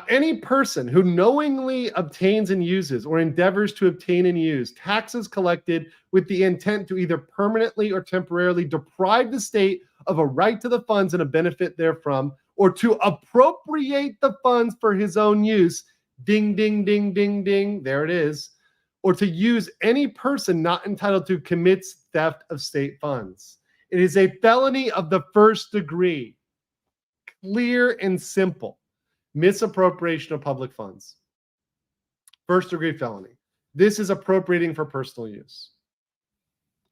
Any person who knowingly obtains and uses or endeavors to obtain and use taxes collected with the intent to either permanently or temporarily deprive the state of a right to the funds and a benefit therefrom, or to appropriate the funds for his own use, ding, ding, ding, ding, ding, there it is, or to use any person not entitled to commits theft of state funds. It is a felony of the first degree. Clear and simple. Misappropriation of public funds. First degree felony. This is appropriating for personal use.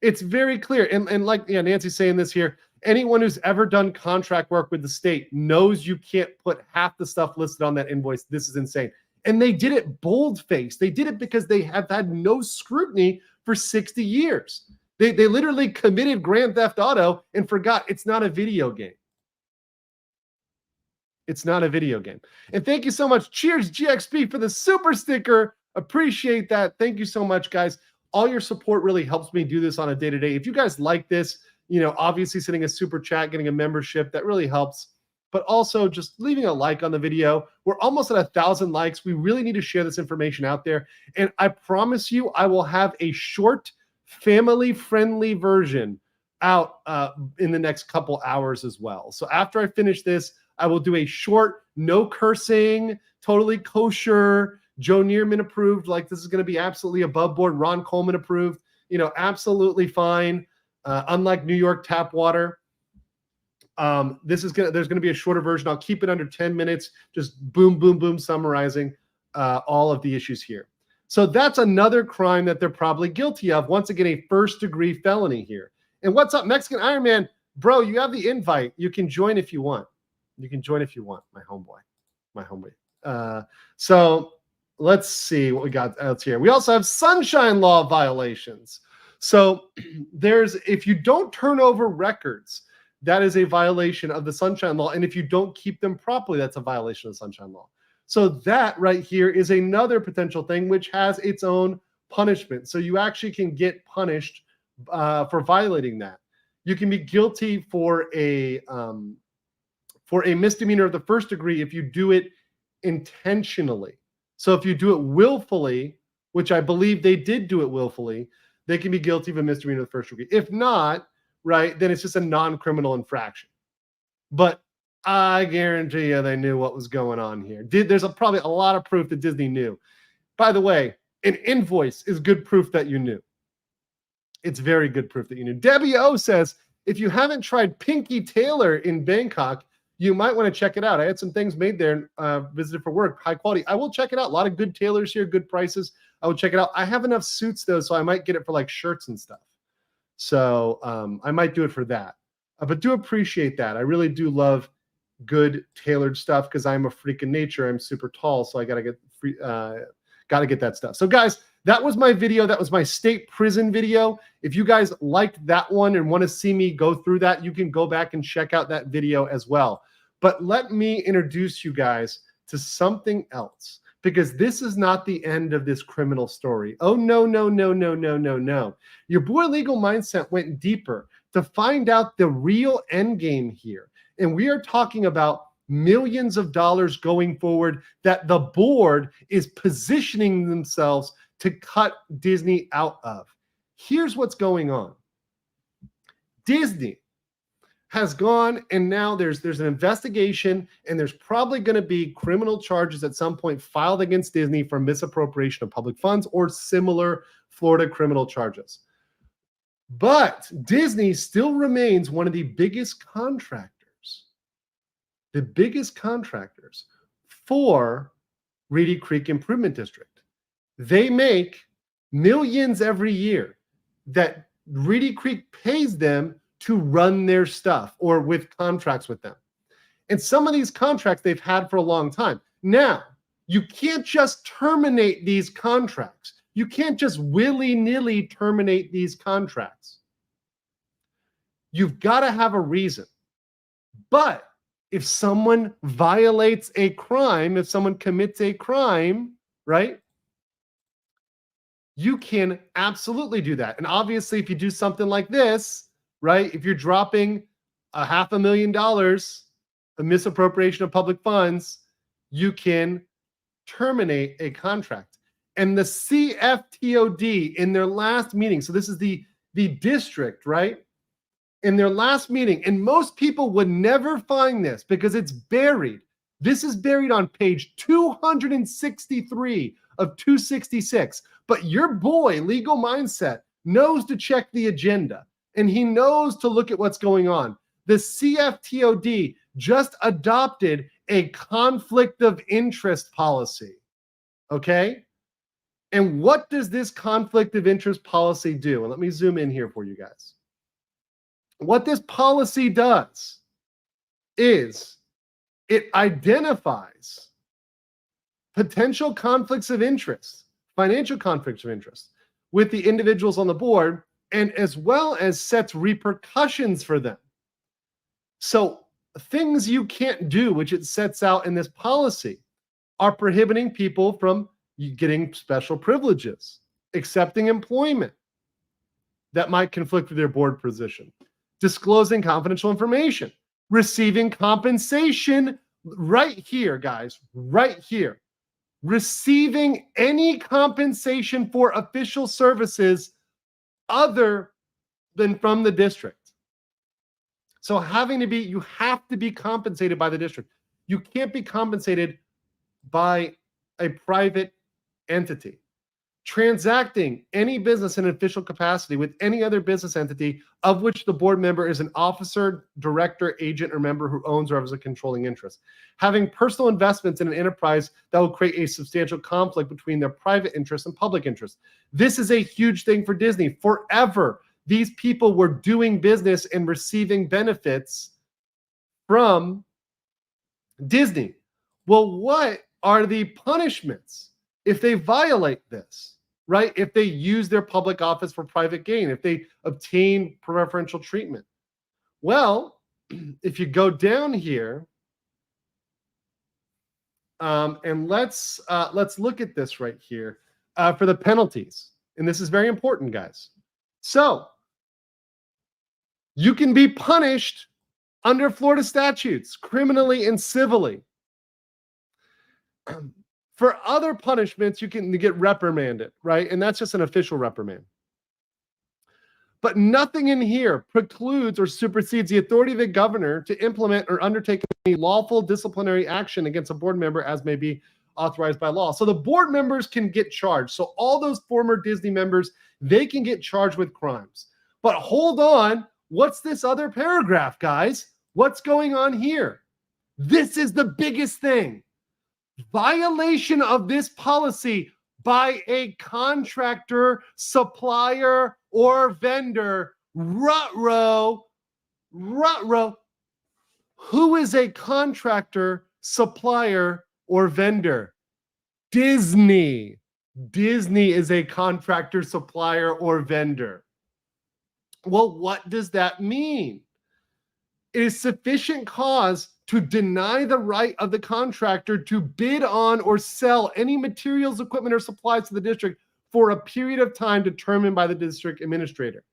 It's very clear. And like Nancy's saying this here, anyone who's ever done contract work with the state knows you can't put half the stuff listed on that invoice. This is insane. And they did it bold-faced. They did it because they have had no scrutiny for 60 years. They literally committed Grand Theft Auto and forgot it's not a video game. It's not a video game. And thank you so much. Cheers, GXP, for the super sticker. Appreciate that. Thank you so much, guys. All your support really helps me do this on a day-to-day. If you guys like this, obviously sending a super chat, getting a membership, that really helps. But also just leaving a like on the video. We're almost at 1,000 likes. We really need to share this information out there. And I promise you, I will have a short, family-friendly version out in the next couple hours as well. So after I finish this, I will do a short, no cursing, totally kosher, Joe Neerman approved. Like, this is going to be absolutely above board. Ron Coleman approved. Absolutely fine. Unlike New York tap water. There's going to be a shorter version. I'll keep it under 10 minutes. Just boom, boom, boom, summarizing all of the issues here. So that's another crime that they're probably guilty of. Once again, a first degree felony here. And what's up, Mexican Iron Man? Bro, you have the invite. You can join if you want. You can join if you want, my homeboy. So let's see what we got else here. We also have sunshine law violations. So if you don't turn over records, that is a violation of the sunshine law. And if you don't keep them properly, that's a violation of the sunshine law. So that right here is another potential thing which has its own punishment. So you actually can get punished for violating that. You can be guilty for a misdemeanor of the first degree if you do it intentionally. So if you do it willfully, which I believe they did do it willfully, they can be guilty of a misdemeanor of the first degree. If not, right, then it's just a non-criminal infraction. But I guarantee you they knew what was going on here. There's probably a lot of proof that Disney knew. By the way, an invoice is good proof that you knew. It's very good proof that you knew. Debbie O says, if you haven't tried Pinky Tailor in Bangkok, you might want to check it out. I had some things made there, visited for work, high quality. I will check it out. A lot of good tailors here, good prices. I will check it out. I have enough suits though, so I might get it for like shirts and stuff. So I might do it for that. But do appreciate that. I really do love good tailored stuff because I'm a freak in nature. I'm super tall, so I gotta get that stuff. So guys, that was my video. That was my state prison video. If you guys liked that one and want to see me go through that, you can go back and check out that video as well. But let me introduce you guys to something else, because this is not the end of this criminal story. Oh, no, no, no, no, no, no, no. Your boy Legal Mindset went deeper to find out the real end game here. And we are talking about millions of dollars going forward that the board is positioning themselves to cut Disney out of. Here's what's going on. Disney has gone, and now there's an investigation, and there's probably going to be criminal charges at some point filed against Disney for misappropriation of public funds or similar Florida criminal charges. But Disney still remains one of the biggest contractors for Reedy Creek Improvement District. They make millions every year that Reedy Creek pays them to run their stuff or with contracts with them. And some of these contracts they've had for a long time. Now, you can't just terminate these contracts. You can't just willy-nilly terminate these contracts. You've got to have a reason. But if someone violates a crime, if someone commits a crime, right, you can absolutely do that. And obviously, if you do something like this, right, if you're dropping $500,000, a misappropriation of public funds, you can terminate a contract. And the CFTOD in their last meeting, so this is the district, right? In their last meeting, and most people would never find this because it's buried. This is buried on page 263 of 266. But your boy, Legal Mindset, knows to check the agenda, and he knows to look at what's going on. The CFTOD just adopted a conflict of interest policy, okay? And what does this conflict of interest policy do? And let me zoom in here for you guys. What this policy does is it identifies potential conflicts of interest, financial conflicts of interest with the individuals on the board, and as well as sets repercussions for them. So things you can't do, which it sets out in this policy, are prohibiting people from getting special privileges, accepting employment that might conflict with their board position, disclosing confidential information, receiving compensation right here, guys, right here, receiving any compensation for official services other than from the district. So you have to be compensated by the district. You can't be compensated by a private entity. Transacting any business in an official capacity with any other business entity of which the board member is an officer, director, agent, or member who owns or has a controlling interest. Having personal investments in an enterprise that will create a substantial conflict between their private interest and public interest. This is a huge thing for Disney. Forever, these people were doing business and receiving benefits from Disney. Well, what are the punishments if they violate this, right? If they use their public office for private gain, if they obtain preferential treatment? Well, if you go down here, and let's look at this right here for the penalties. And this is very important, guys. So you can be punished under Florida statutes, criminally and civilly. For other punishments, you can get reprimanded, right? And that's just an official reprimand. But nothing in here precludes or supersedes the authority of the governor to implement or undertake any lawful disciplinary action against a board member as may be authorized by law. So the board members can get charged. So all those former Disney members, they can get charged with crimes. But hold on, what's this other paragraph, guys? What's going on here? This is the biggest thing. Violation of this policy by a contractor, supplier, or vendor. Ruh-roh. Who is a contractor, supplier, or vendor? Disney. Disney is a contractor, supplier, or vendor. Well, what does that mean? It is sufficient cause to deny the right of the contractor to bid on or sell any materials, equipment, or supplies to the district for a period of time determined by the district administrator.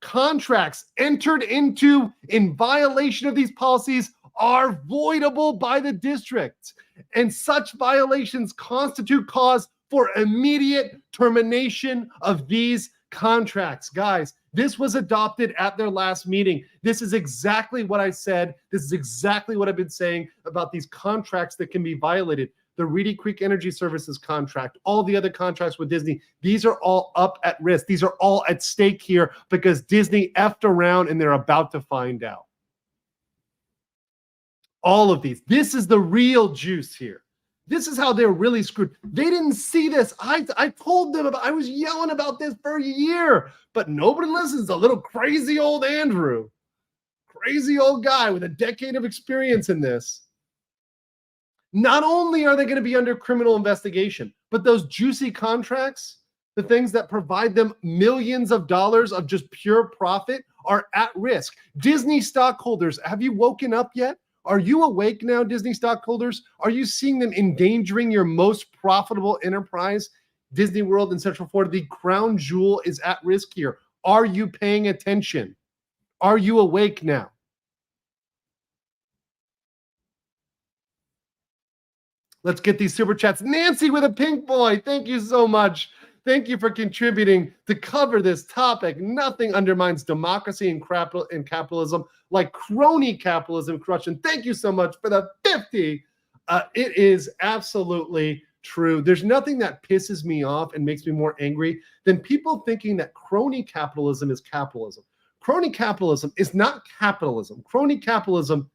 Contracts entered into in violation of these policies are voidable by the district, and such violations constitute cause for immediate termination of these contracts. Guys, this was adopted at their last meeting. This is exactly what I said. This is exactly what I've been saying about these contracts that can be violated. The Reedy Creek Energy Services contract, all the other contracts with Disney, these are all up at risk. These are all at stake here because Disney effed around and they're about to find out. All of these. This is the real juice here. This is how they're really screwed. They didn't see this. I told them I was yelling about this for a year, but nobody listens to little crazy old Andrew. Crazy old guy with a decade of experience in this. Not only are they going to be under criminal investigation, but those juicy contracts, the things that provide them millions of dollars of just pure profit, are at risk. Disney stockholders, have you woken up yet? Are you awake now, Disney stockholders? Are you seeing them endangering your most profitable enterprise, Disney World in Central Florida? The crown jewel is at risk here. Are you paying attention? Are you awake now? Let's get these super chats. Nancy with a pink boy. Thank you so much. Thank you for contributing to cover this topic. Nothing undermines democracy and capitalism like crony capitalism corruption. Thank you so much for the 50. It is absolutely true. There's nothing that pisses me off and makes me more angry than people thinking that crony capitalism is capitalism. Crony capitalism is not capitalism. Crony capitalism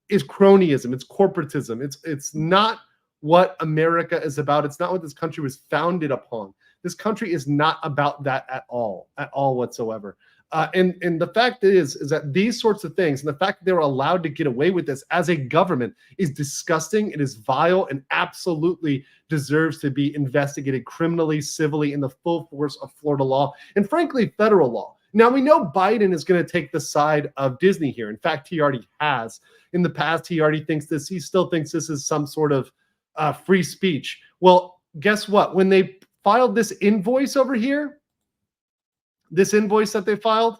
is cronyism. It's corporatism. It's not what America is about. It's not what this country was founded upon. This country is not about that at all whatsoever. And the fact is that these sorts of things, and the fact that they were allowed to get away with this as a government, is disgusting. It is vile and absolutely deserves to be investigated criminally, civilly, in the full force of Florida law and, frankly, federal law. Now, we know Biden is going to take the side of Disney here. In fact, he already has. In the past, he already thinks this. He still thinks this is some sort of free speech. Well, guess what? When they filed this invoice over here, this invoice that they filed,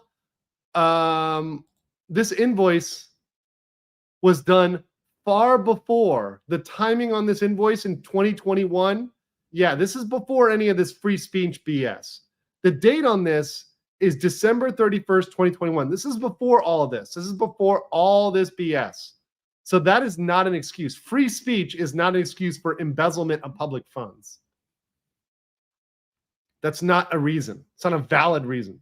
this invoice was done far before the timing on this invoice in 2021. Yeah, this is before any of this free speech BS. The date on this is December 31st, 2021. This is before all of this. This is before all this BS. So that is not an excuse. Free speech is not an excuse for embezzlement of public funds. That's not a reason. It's not a valid reason.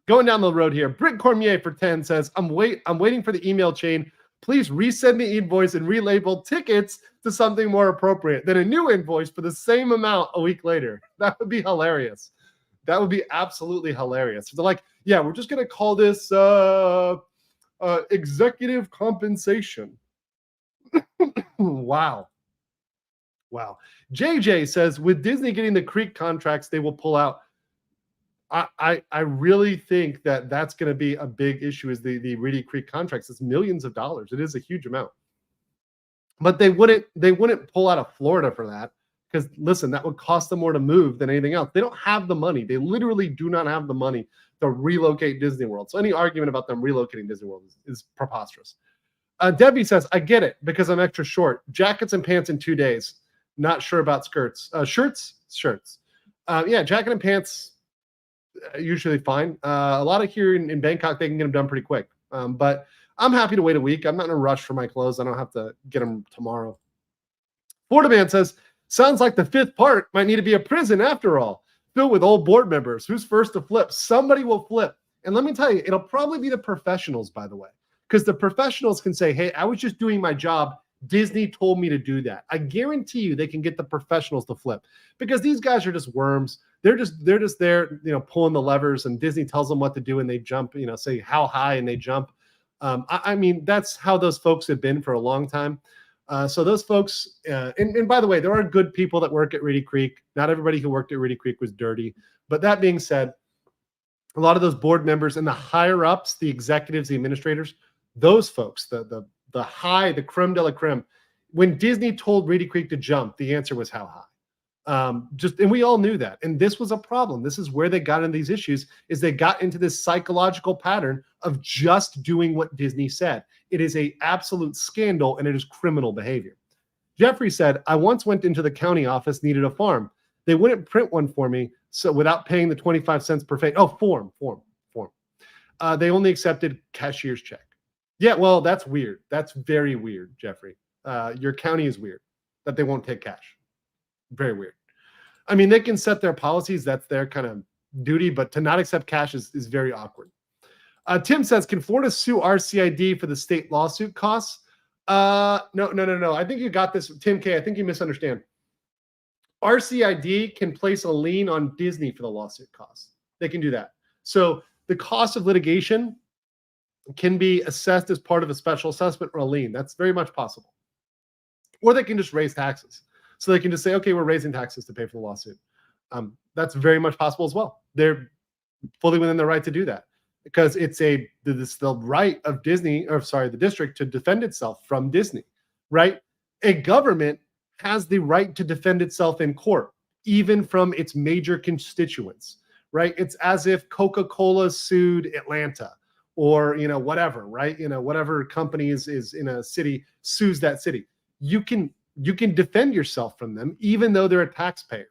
Going down the road here, Britt Cormier for 10 says, I'm waiting for the email chain. Please resend the invoice and relabel tickets to something more appropriate than a new invoice for the same amount a week later. That would be hilarious. That would be absolutely hilarious. They're like, yeah, we're just going to call this executive compensation. Wow. JJ says, with Disney getting the Creek contracts, they will pull out. I really think that that's going to be a big issue, is the Reedy Creek contracts. It's millions of dollars. It is a huge amount. But they wouldn't pull out of Florida for that, because listen, that would cost them more to move than anything else. They don't have the money. They literally do not have the money to relocate Disney World. So any argument about them relocating Disney World is preposterous. Debbie says, I get it because I'm extra short. Jackets and pants in 2 days. Not sure about skirts. Shirts. Yeah, jacket and pants, usually fine. A lot of here in Bangkok, they can get them done pretty quick. But I'm happy to wait a week. I'm not in a rush for my clothes. I don't have to get them tomorrow. Florida Man says, sounds like the fifth part might need to be a prison after all, filled with old board members. Who's first to flip? Somebody will flip. And let me tell you, it'll probably be the professionals, by the way, because the professionals can say, hey, I was just doing my job. Disney told me to do that. I guarantee you they can get the professionals to flip, because these guys are just worms. They're just there, pulling the levers, and Disney tells them what to do, and they jump, say how high, and they jump. I mean, that's how those folks have been for a long time. So those folks, and by the way, there are good people that work at Reedy Creek. Not everybody who worked at Reedy Creek was dirty. But that being said, a lot of those board members and the higher ups, the executives, the administrators, those folks, the creme de la creme, when Disney told Reedy Creek to jump, the answer was how high. And we all knew that. And this was a problem. This is where they got into these issues, is they got into this psychological pattern of just doing what Disney said. It is an absolute scandal, and it is criminal behavior. Jeffrey said, I once went into the county office, needed a form. They wouldn't print one for me, so without paying the 25 cents per page. Oh, form. They only accepted cashier's check. Yeah, well, that's weird. That's very weird, Jeffrey. Your county is weird that they won't take cash. Very weird. I mean, they can set their policies. That's their kind of duty, but to not accept cash is very awkward. Tim says, can Florida sue RCID for the state lawsuit costs? No. I think you got this, Tim K. I think you misunderstand. RCID can place a lien on Disney for the lawsuit costs. They can do that. So the cost of litigation can be assessed as part of a special assessment or a lien. That's very much possible. Or they can just raise taxes. So they can just say, okay, we're raising taxes to pay for the lawsuit. That's very much possible as well. They're fully within their right to do that because it's the right of the district to defend itself from Disney, right? A government has the right to defend itself in court, even from its major constituents, right? It's as if Coca-Cola sued Atlanta or, whatever, right? Whatever company is in a city sues that city. You can defend yourself from them, even though they're a taxpayer.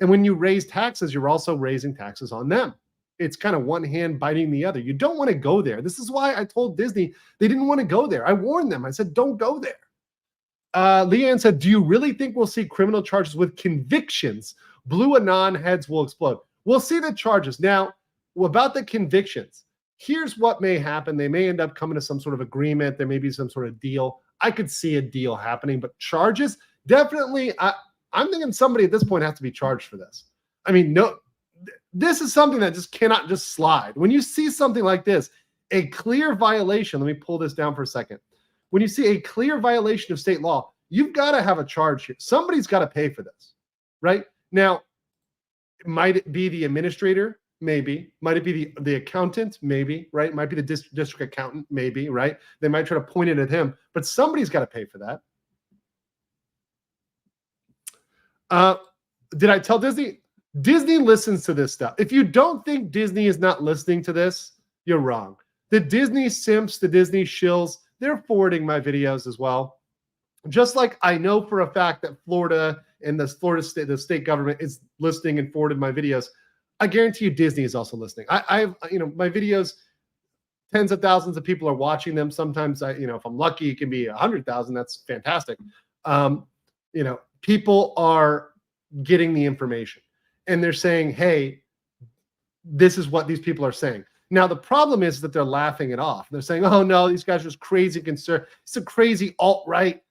And when you raise taxes, you're also raising taxes on them. It's kind of one hand biting the other. You don't want to go there. This is why I told Disney they didn't want to go there. I warned them. I said, don't go there. Leanne said, do you really think we'll see criminal charges with convictions? Blue Anon heads will explode. We'll see the charges. Now, about the convictions, here's what may happen. They may end up coming to some sort of agreement. There may be some sort of deal. I could see a deal happening, but charges, definitely, I'm thinking somebody at this point has to be charged for this. I mean, no, this is something that just cannot just slide. When you see something like this, a clear violation, let me pull this down for a second. When you see a clear violation of state law, you've got to have a charge here. Somebody's got to pay for this, right? Now, might it be the administrator? Maybe. Might it be the accountant? Maybe, right? Might be the district accountant? Maybe, right? They might try to point it at him, but somebody's got to pay for that. Did I tell Disney? Disney listens to this stuff. If you don't think Disney is not listening to this, you're wrong. The Disney simps, the Disney shills, they're forwarding my videos as well. Just like I know for a fact that Florida and the state government is listening and forwarded my videos. I guarantee you Disney is also listening. I've my videos, tens of thousands of people are watching them. Sometimes if I'm lucky, it can be 100,000. That's fantastic. People are getting the information and they're saying, hey, this is what these people are saying. Now, the problem is that they're laughing it off. They're saying, oh no, these guys are just crazy concerned. It's a crazy alt-right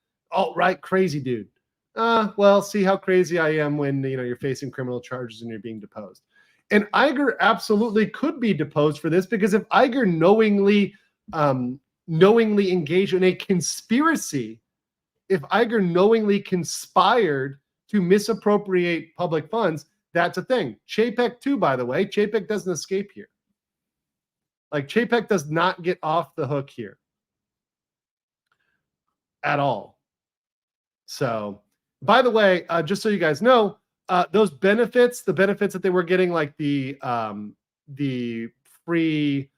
crazy dude. Well, see how crazy I am when you're facing criminal charges and you're being deposed. And Iger absolutely could be deposed for this, because if Iger knowingly engaged in a conspiracy, if Iger knowingly conspired to misappropriate public funds, that's a thing. Chapek too, by the way. Chapek doesn't escape here. Like, Chapek does not get off the hook here at all. So, by the way, just so you guys know, those benefits, the benefits that they were getting, like the free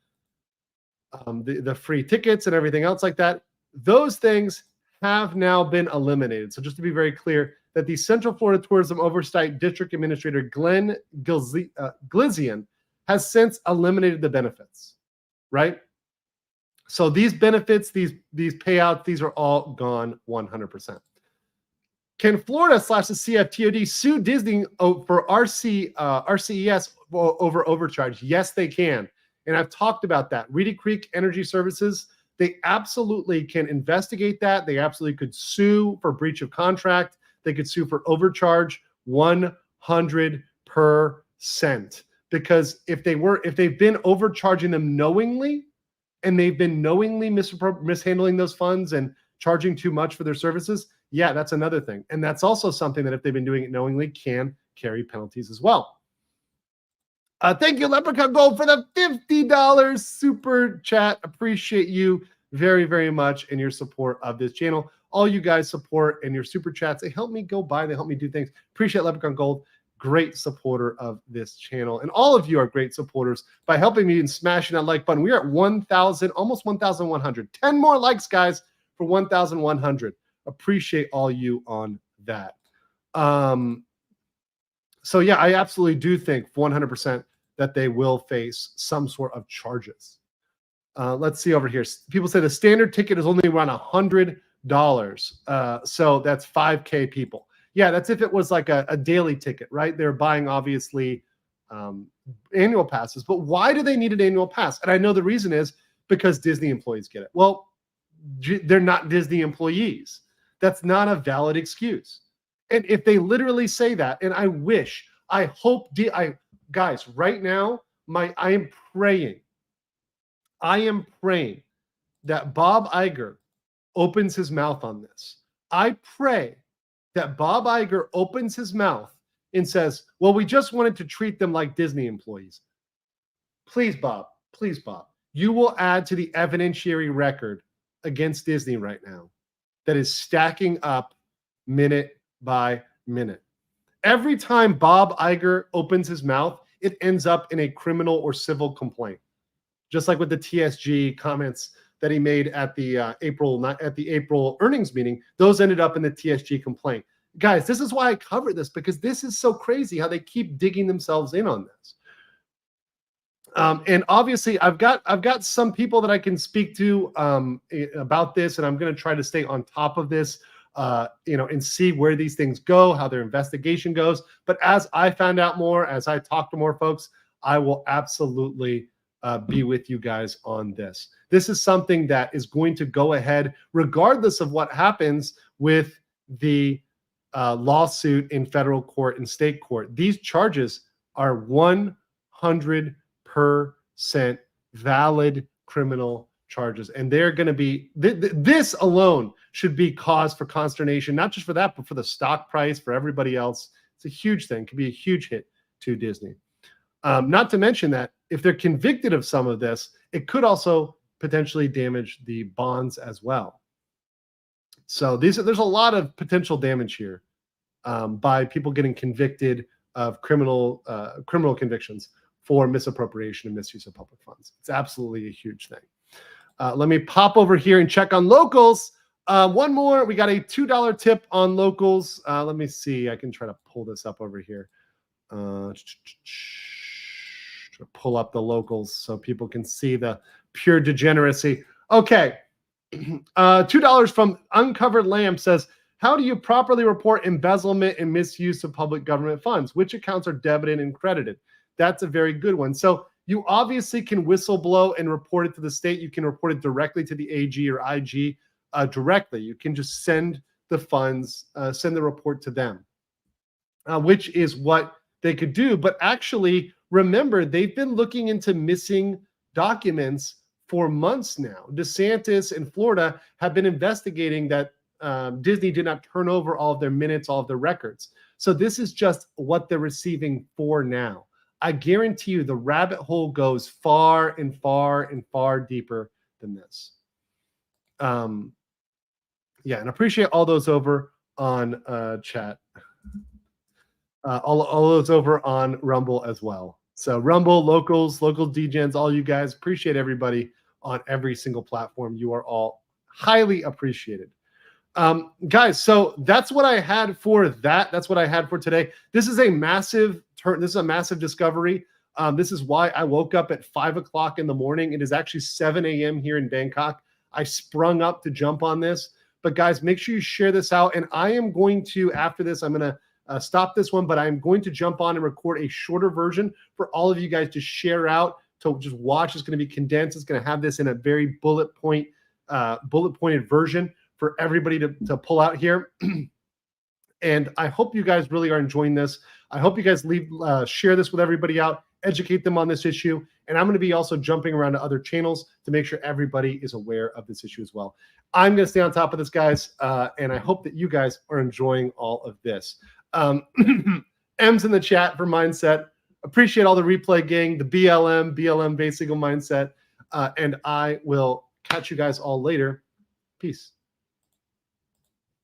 tickets and everything else like that, those things have now been eliminated. So just to be very clear, that the Central Florida Tourism Oversight District Administrator Glenn Glizian has since eliminated the benefits, right? So these benefits, these payouts, these are all gone 100%. Can Florida / the CFTOD sue Disney for RCES over overcharge? Yes, they can. And I've talked about that. Reedy Creek Energy Services, they absolutely can investigate that. They absolutely could sue for breach of contract. They could sue for overcharge 100%. Because if they've been overcharging them knowingly, and they've been knowingly mishandling those funds and charging too much for their services, yeah, that's another thing. And that's also something that, if they've been doing it knowingly, can carry penalties as well. Thank you, Leprechaun Gold, for the $50 super chat. Appreciate you very, very much and your support of this channel. All you guys support and your super chats, they help me go by. They help me do things. Appreciate Leprechaun Gold. Great supporter of this channel. And all of you are great supporters by helping me and smashing that like button. We're at 1,000, almost 1,100. 10 more likes, guys, for 1,100. Appreciate all you on that. So yeah, I absolutely do think 100% that they will face some sort of charges. Let's see over here. People say the standard ticket is only around $100. So that's 5K people. Yeah, that's if it was like a daily ticket, right? They're buying, obviously, annual passes. But why do they need an annual pass? And I know the reason is because Disney employees get it. Well, they're not Disney employees. That's not a valid excuse. And if they literally say that, and I hope, guys, right now, I am praying that Bob Iger opens his mouth on this. I pray that Bob Iger opens his mouth and says, well, we just wanted to treat them like Disney employees. Please, Bob, you will add to the evidentiary record against Disney right now that is stacking up minute by minute. Every time Bob Iger opens his mouth, it ends up in a criminal or civil complaint. Just like with the TSG comments that he made at the April earnings meeting, those ended up in the TSG complaint. Guys, this is why I cover this, because this is so crazy how they keep digging themselves in on this. And obviously, I've got some people that I can speak to about this, and I'm going to try to stay on top of this, and see where these things go, how their investigation goes. But as I found out more, as I talk to more folks, I will absolutely be with you guys on this. This is something that is going to go ahead regardless of what happens with the lawsuit in federal court and state court. These charges are 100% valid criminal charges, and they're going to be this alone should be cause for consternation, not just for that, but for the stock price, for everybody else. It's a huge thing. It could be a huge hit to Disney. Not to mention that if they're convicted of some of this, it could also potentially damage the bonds as well. So there's a lot of potential damage here by people getting convicted of criminal convictions for misappropriation and misuse of public funds. It's absolutely a huge thing. Let me pop over here and check on locals. One more. We got a $2 tip on locals. Let me see. I can try to pull this up over here. Pull up the locals so people can see the pure degeneracy. Okay. $2 from Uncovered Lamb says, how do you properly report embezzlement and misuse of public government funds? Which accounts are debited and credited? That's a very good one. So you obviously can whistleblow and report it to the state. You can report it directly to the AG or IG directly. You can just send the funds, send the report to them, which is what they could do. But actually, remember, they've been looking into missing documents for months now. DeSantis in Florida have been investigating that Disney did not turn over all of their minutes, all of their records. So this is just what they're receiving for now. I guarantee you the rabbit hole goes far and far and far deeper than this. Yeah, and appreciate all those over on chat. All those over on Rumble as well. So Rumble, locals, local degens, all you guys, appreciate everybody on every single platform. You are all highly appreciated. Guys, so that's what I had for that. That's what I had for today. This is a massive turn. This is a massive discovery. This is why I woke up at 5 o'clock in the morning. It is actually 7 a.m. here in Bangkok. I sprung up to jump on this. But guys, make sure you share this out. And I am going to, after this, I'm going to stop this one, but I'm going to jump on and record a shorter version for all of you guys to share out, to just watch. It's going to be condensed. It's going to have this in a very bullet pointed version for everybody to pull out here. And I hope you guys really are enjoying this. I hope you guys share this with everybody out, educate them on this issue. And I'm going to be also jumping around to other channels to make sure everybody is aware of this issue as well. I'm going to stay on top of this, guys. And I hope that you guys are enjoying all of this. M's in the chat for Mindset. Appreciate all the replay gang, the BLM Base Single Mindset. And I will catch you guys all later. Peace.